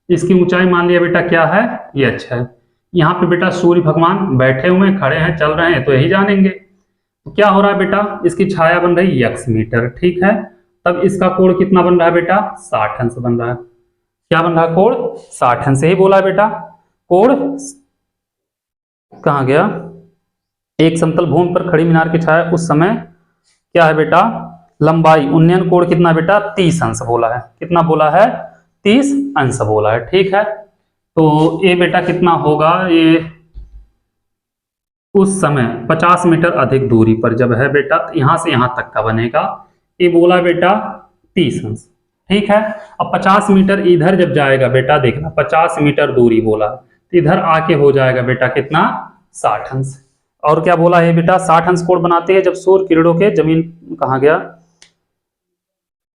इसकी ऊंचाई मान लिया बेटा क्या है, h है। यहाँ पे बेटा सूर्य भगवान बैठे हुए खड़े हैं, चल रहे हैं, तो यही जानेंगे। तो क्या हो रहा है बेटा, इसकी छाया बन रही x मीटर, ठीक है। तब इसका कोण कितना बन रहा है बेटा, 60 अंश बन रहा है। क्या बन रहा है, कोण 60 अंश, यही बोला है बेटा। कोण कहाँ गया, एक समतल भूमि पर खड़ी मीनार की छाया उस समय क्या है बेटा, लंबाई उन्नयन कोण कितना बेटा, 30 अंश बोला है। कितना बोला है, 30 अंश बोला है, ठीक है। तो ये बेटा कितना होगा, ये उस समय 50 मीटर अधिक दूरी पर जब है बेटा, यहां से यहां तक का बनेगा, ये बोला बेटा 30 अंश, ठीक है। अब 50 मीटर इधर जब जाएगा बेटा, देखना 50 मीटर दूरी बोला, तो इधर आके हो जाएगा बेटा कितना, 60 अंश। और क्या बोला है बेटा, 60 अंश कोण बनाते हैं जब सूर्य किरणों के जमीन, कहाँ गया,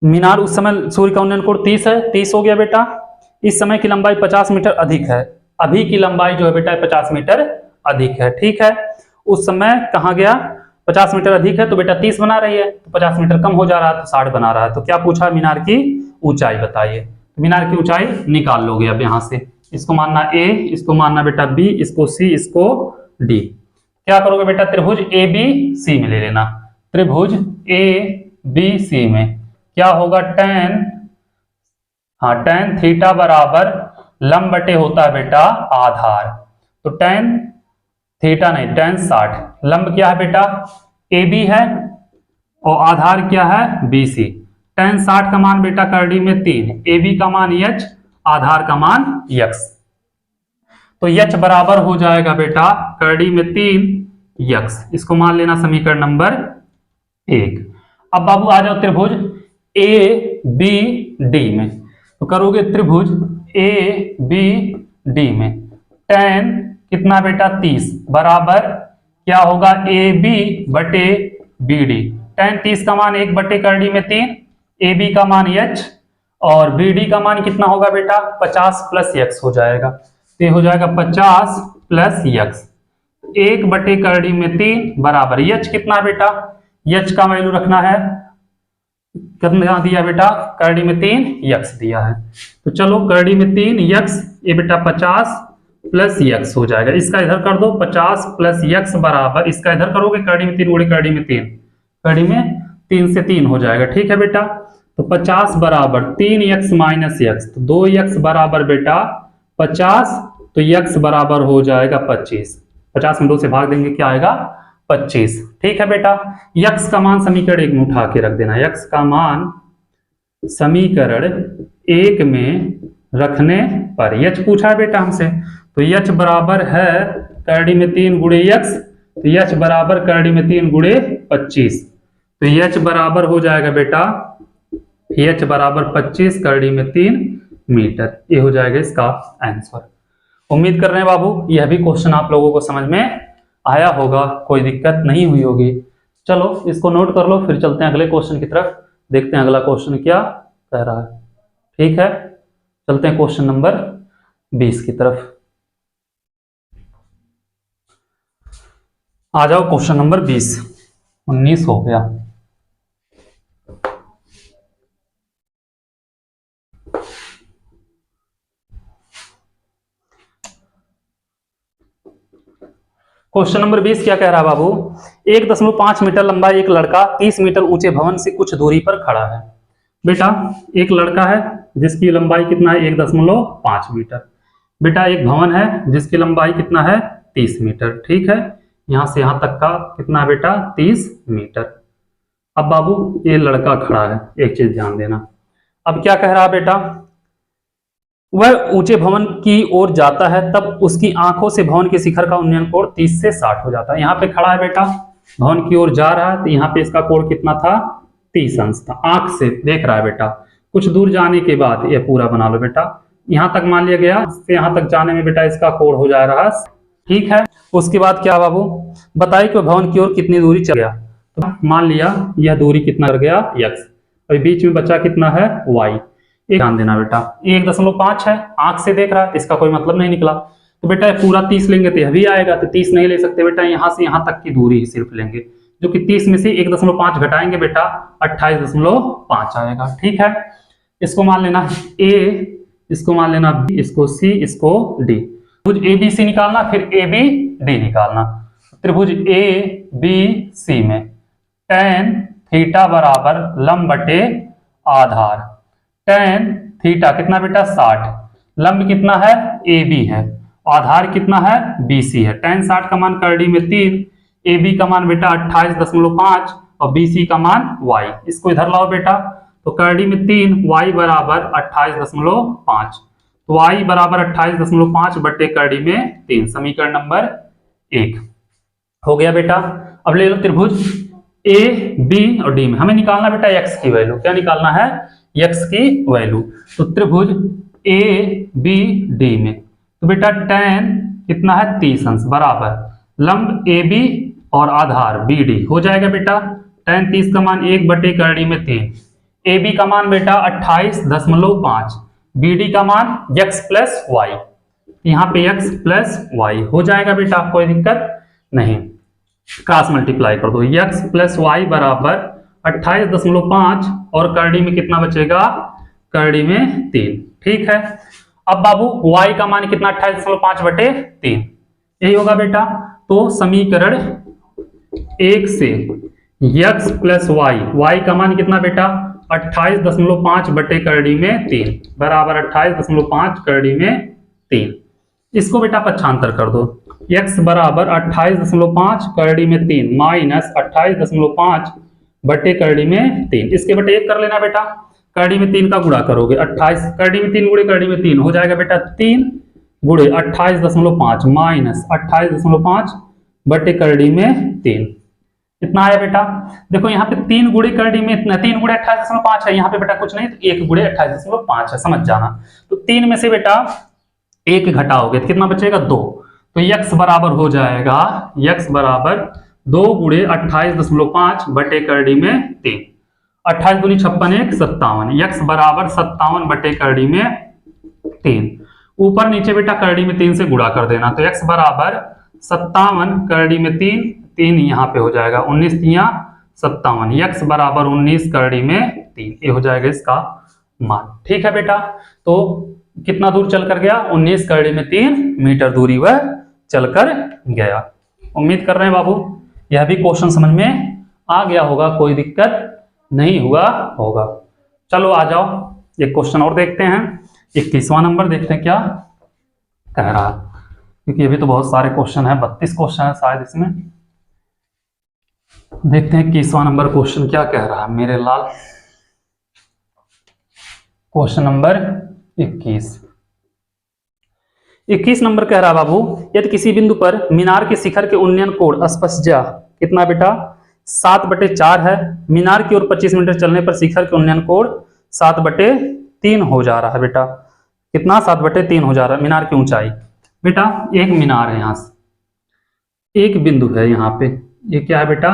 मीनार उस समय सूर्य का उन्नयन कोण 30 है, 30 हो गया बेटा। इस समय की लंबाई 50 मीटर अधिक है, अभी की लंबाई जो है बेटा 50 मीटर अधिक है, ठीक है। उस समय कहाँ गया, 50 मीटर अधिक है, तो बेटा 30 बना रही है, तो 50 मीटर कम हो जा रहा है, तो 60 बना रहा है। तो क्या पूछा, मीनार की ऊंचाई बताइए। तो मीनार की ऊंचाई निकाल लोगे अब यहाँ से, इसको मानना a, इसको मानना बेटा b, इसको c, इसको d। क्या करोगे बेटा, त्रिभुज ए बी सी में ले लेना। त्रिभुज ए बी सी में क्या होगा, tan थीटा बराबर लंब बटे होता है बेटा आधार, तो tan थीटा नहीं, tan 60, लंब क्या है बेटा ए बी है, और आधार क्या है बी सी। tan 60 का मान बेटा करड़ी में 3, ए बी का मान h, आधार का मान x, तो h बराबर हो जाएगा बेटा करड़ी में 3x, इसको मान लेना समीकरण नंबर 1। अब बाबू आ जाओ त्रिभुज ए बी डी में, तो करोगे त्रिभुज ए बी डी में tan कितना बेटा 30 बराबर क्या होगा, ए बी बटे बी डी। tan 30 का मान 1 बटे करड़ी में 3, ए बी का मान h, और बी डी का मान कितना होगा बेटा 50 प्लस x हो जाएगा, तो ये हो जाएगा 50 प्लस x, 1 बटे करड़ी में 3 बराबर h कितना बेटा, h का वैल्यू रखना है, कितना दिया बेटा, करड़ी में 3x दिया है। तो चलो करड़ी में 3x, ये बेटा 50 प्लस x हो जाएगा, इसका इधर कर दो, 50 प्लस x बराबर, इसका इधर करोगे करड़ी में 3 गुणे करड़ी में 3, करड़ी में 3 से 3 हो जाएगा, ठीक है बेटा। तो 50 बराबर 3x माइनस x, तो 2x बराबर बेटा 50, तो x बराबर हो जाएगा 25, 50 में 2 से भाग देंगे क्या आएगा 25, ठीक है बेटा। x का मान समीकरण 1 में उठा के रख देना, x का मान समीकरण 1 में रखने पर। यच पूछा है बेटा हमसे, तो यच बराबर है करड़ी में 3 गुणे यक्स, तो यच बराबर करड़ी में 3 गुणे 25, तो यच बराबर हो जाएगा बेटा यच बराबर 25 करड़ी में 3 मीटर। ये हो जाएगा इसका आंसर। उम्मीद कर रहे हैं बाबू यह भी क्वेश्चन आप लोगों को समझ में आया होगा, कोई दिक्कत नहीं हुई होगी। चलो इसको नोट कर लो, फिर चलते हैं अगले क्वेश्चन की तरफ, देखते हैं अगला क्वेश्चन क्या कह रहा है। ठीक है, चलते हैं क्वेश्चन नंबर 20 की तरफ। आ जाओ क्वेश्चन नंबर 20। 19 हो गया। क्वेश्चन नंबर 20 क्या कह रहा है बाबू, 1.5 मीटर लंबा एक लड़का 30 मीटर ऊंचे भवन से कुछ दूरी पर खड़ा है। बेटा एक लड़का है जिसकी लंबाई कितना है 1.5 मीटर। बेटा एक भवन है जिसकी लंबाई कितना है 30 मीटर। ठीक है, यहां से यहां तक का कितना है बेटा 30 मीटर। अब बाबू ये लड़का खड़ा है, एक चीज ध्यान देना। अब क्या कह रहा है बेटा, वह ऊंचे भवन की ओर जाता है तब उसकी आंखों से भवन के शिखर का उन्नयन कोण 30 से 60 हो जाता है। यहाँ पे खड़ा है बेटा, भवन की ओर जा रहा है, तो यहाँ पे इसका कोण कितना था 30 अंश था। आंख से देख रहा है बेटा, कुछ दूर जाने के बाद ये पूरा बना लो बेटा, यहाँ तक मान लिया गया, यहाँ तक जाने में बेटा इसका कोण हो जा रहा है। ठीक है, उसके बाद क्या बाबू बताइए कि भवन की ओर कितनी दूरी चल गया। तो मान लिया यह दूरी कितना कर गया x, अभी बीच में बचा कितना है y। ध्यान देना बेटा 1.5 है, आंख से देख रहा है, इसका कोई मतलब नहीं निकला। तो बेटा पूरा 30 लेंगे तो यह भी आएगा, तो 30 नहीं ले सकते बेटा, यहाँ से यहाँ तक की दूरी ही सिर्फ लेंगे, जो कि 30 में से 1.5 घटाएंगे बेटा 28.5 आएगा। ठीक है, इसको मान लेना a, इसको मान लेना b, इसको c, इसको d। त्रिभुज ए बी सी निकालना, फिर ए बी डी निकालना। त्रिभुज ए बी सी में tan थीटा बराबर लंब बटे आधार। tan थीटा कितना बेटा 60, लंब कितना है ए बी है, आधार कितना है बी सी है। tan 60 का मान करड़ी में 3, ए बी का मान बेटा 28.5 और बी सी का मान y। इसको इधर लाओ बेटा, तो करड़ी में 3, y बराबर 28.5, तो y बराबर 28.5 बटे करड़ी में 3, समीकरण नंबर 1 हो गया बेटा। अब ले लो त्रिभुज ए बी और डी में हमें निकालना बेटा x की वैल्यू। क्या निकालना है x की वैल्यू। तो त्रिभुज ए बी डी में तो बेटा tan कितना है 30 अंश बराबर लंब ए बी और आधार बी डी हो जाएगा बेटा। tan 30 का मान 1 बटे करड़ी में 3, ए बी का मान बेटा 28.5, बी डी का मान x प्लस वाई, यहाँ पे x प्लस वाई हो जाएगा बेटा, कोई दिक्कत नहीं। क्रॉस मल्टीप्लाई कर दो, x प्लस वाई बराबर 28.5 और करड़ी में कितना बचेगा करड़ी में 3। ठीक है, अब बाबू y का मान कितना 28.5 बटे 3 यही होगा बेटा। तो समीकरण 1 से x प्लस वाई, y का मान कितना बेटा 28.5 बटे करड़ी में 3 बराबर 28.5 करड़ी में 3। इसको बेटा पक्षांतर कर दो, x बराबर 28.5 करड़ी में 3 माइनस 28.5 बटे करड़ी में 3। इसके बटे 1 कर लेना बेटा, करड़ी में 3 का गुणा करोगे 28, करड़ी में 3 गुणे करड़ी में 3 हो जाएगा बेटा 3 गुणे 28.5 माइनस 28.5 बटे करड़ी में 3। कितना आया बेटा, देखो यहाँ पे 3 गुणे करड़ी में 3 गुणे 28.5 है, यहाँ पे बेटा कुछ नहीं, तो 1 गुणे 28.5 है, समझ जाना। तो 3 में से बेटा 1 घटाओगे तो कितना बचेगा 2, तो x बराबर हो जाएगा x बराबर 2 गुणे 28.5 बटे करड़ी में 3, 28 दूनी 56 1 57, x बराबर 57 बटे करड़ी में 3। ऊपर नीचे बेटा करड़ी में 3 से गुणा कर देना, तो x बराबर 57 करड़ी में 3, 3 यहाँ पे हो जाएगा 19 3 57, x बराबर 19 करड़ी में 3, ये हो जाएगा इसका मान। ठीक है बेटा, तो कितना दूर चल कर गया 19 करड़ी में 3 मीटर दूरी वह चलकर गया। उम्मीद कर रहे हैं बाबू यह भी क्वेश्चन समझ में आ गया होगा, कोई दिक्कत नहीं हुआ होगा। चलो आ जाओ एक क्वेश्चन और देखते हैं, 21वां नंबर देखते हैं क्या कह रहा है, क्योंकि अभी तो बहुत सारे क्वेश्चन है, 32 क्वेश्चन है शायद इसमें। देखते हैं 21वां नंबर क्वेश्चन क्या कह रहा है मेरे लाल। क्वेश्चन नंबर 21 नंबर कह रहा बाबू, यदि किसी बिंदु पर मीनार के शिखर के उन्नयन कोण स्पर्शज्या कितना बेटा 7/4 है। मीनार की ओर 25 मीटर चलने पर शिखर के उन्नयन कोण 7/3 हो जा रहा है बेटा। कितना 7/3 हो जा रहा है मीनार की ऊंचाई। बेटा एक मीनार है, यहां से एक बिंदु है यहाँ पे, ये क्या है बेटा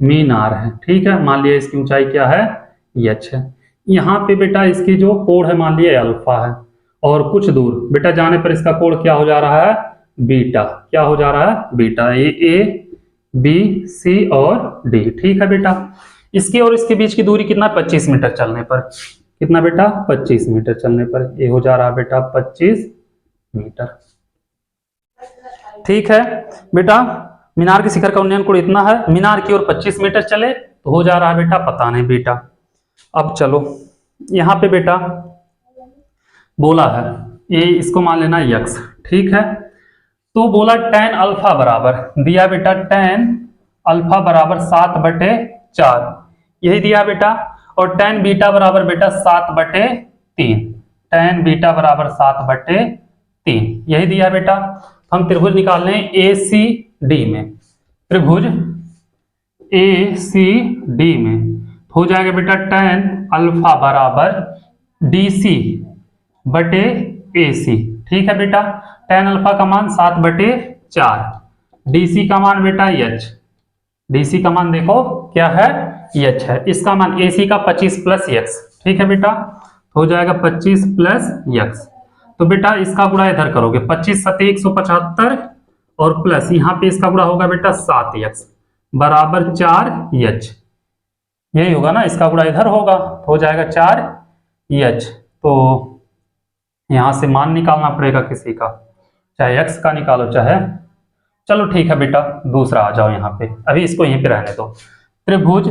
मीनार है, ठीक है। मान लिया इसकी ऊंचाई क्या है h है। यहाँ पे बेटा इसकी जो कोण है मान लिया अल्फा है, और कुछ दूर बेटा जाने पर इसका कोण क्या हो जा रहा है बीटा। क्या हो जा रहा है बीटा। ए बी सी और डी, ठीक है बेटा। इसके और इसके बीच की दूरी कितना 25 मीटर चलने पर। कितना बेटा 25 मीटर चलने पर ये हो जा रहा है बेटा 25 मीटर, ठीक है बेटा। मीनार के शिखर का उन्नयन कोण इतना है, मीनार की ओर 25 मीटर चले तो हो जा रहा है बेटा पता नहीं बीटा। अब चलो यहां पे बेटा बोला है ये, इसको मान लेना यक्स, ठीक है। तो बोला tan अल्फा बराबर दिया बेटा, tan अल्फा बराबर 7/4 यही दिया बेटा, और tan बीटा बराबर बेटा 7/3, tan बीटा बराबर 7/3 यही दिया बेटा। हम त्रिभुज निकाल लें ACD में, त्रिभुज ACD में हो जाएगा बेटा tan अल्फा बराबर DC/AC, ठीक है बेटा। tan अल्फा का मान 7/4, DC का मान बेटा h, DC का मान देखो क्या है h है, इसका मान AC का 25 + x, ठीक है बेटा। हो जाएगा 25 + x, तो बेटा इसका गुणा इधर करोगे 25 × 7 = 175 और प्लस यहाँ पे इसका गुणा होगा बेटा 7x बराबर 4h, यही होगा ना, इसका गुणा इधर होगा तो हो जाएगा 4h। तो यहां से मान निकालना पड़ेगा किसी का, चाहे x का निकालो चाहे, चलो ठीक है बेटा दूसरा आ जाओ यहाँ पे, अभी इसको यहीं पे रहने दो। त्रिभुज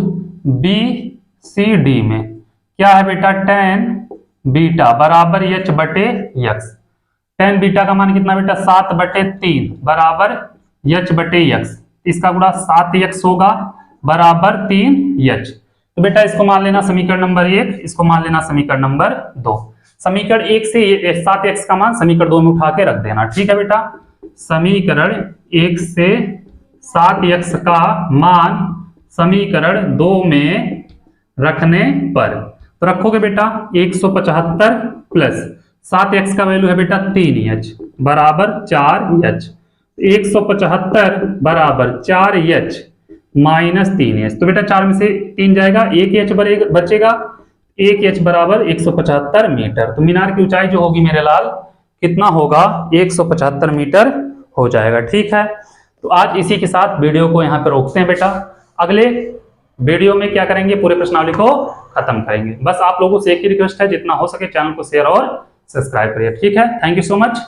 BCD में क्या है बेटा tan बीटा बराबर h/x। tan बीटा का मान कितना बेटा 7/3 बराबर h/x, इसका गुणा 7x होगा बराबर 3h। तो बेटा इसको मान लेना समीकरण नंबर 1, इसको मान लेना समीकरण नंबर 2। समीकरण 1 से 7x का मान समीकरण 2 में उठा के रख देना, ठीक है बेटा। समीकरण 1 से 7x का मान समीकरण 2 में रखने पर तो रखोगे बेटा 175 प्लस 7x का वैल्यू है बेटा 3h बराबर 4h, 175 बराबर 4h माइनस 3h, तो बेटा 4 में से 3 जाएगा, 1h बचेगा, 1h बराबर 175 मीटर। तो मीनार की ऊंचाई जो होगी मेरे लाल कितना होगा 175 मीटर हो जाएगा, ठीक है। तो आज इसी के साथ वीडियो को यहाँ पे रोकते हैं बेटा, अगले वीडियो में क्या करेंगे पूरे प्रश्नावली को खत्म करेंगे। बस आप लोगों से एक ही रिक्वेस्ट है, जितना हो सके चैनल को शेयर और सब्सक्राइब करिए, ठीक है। Thank you so much.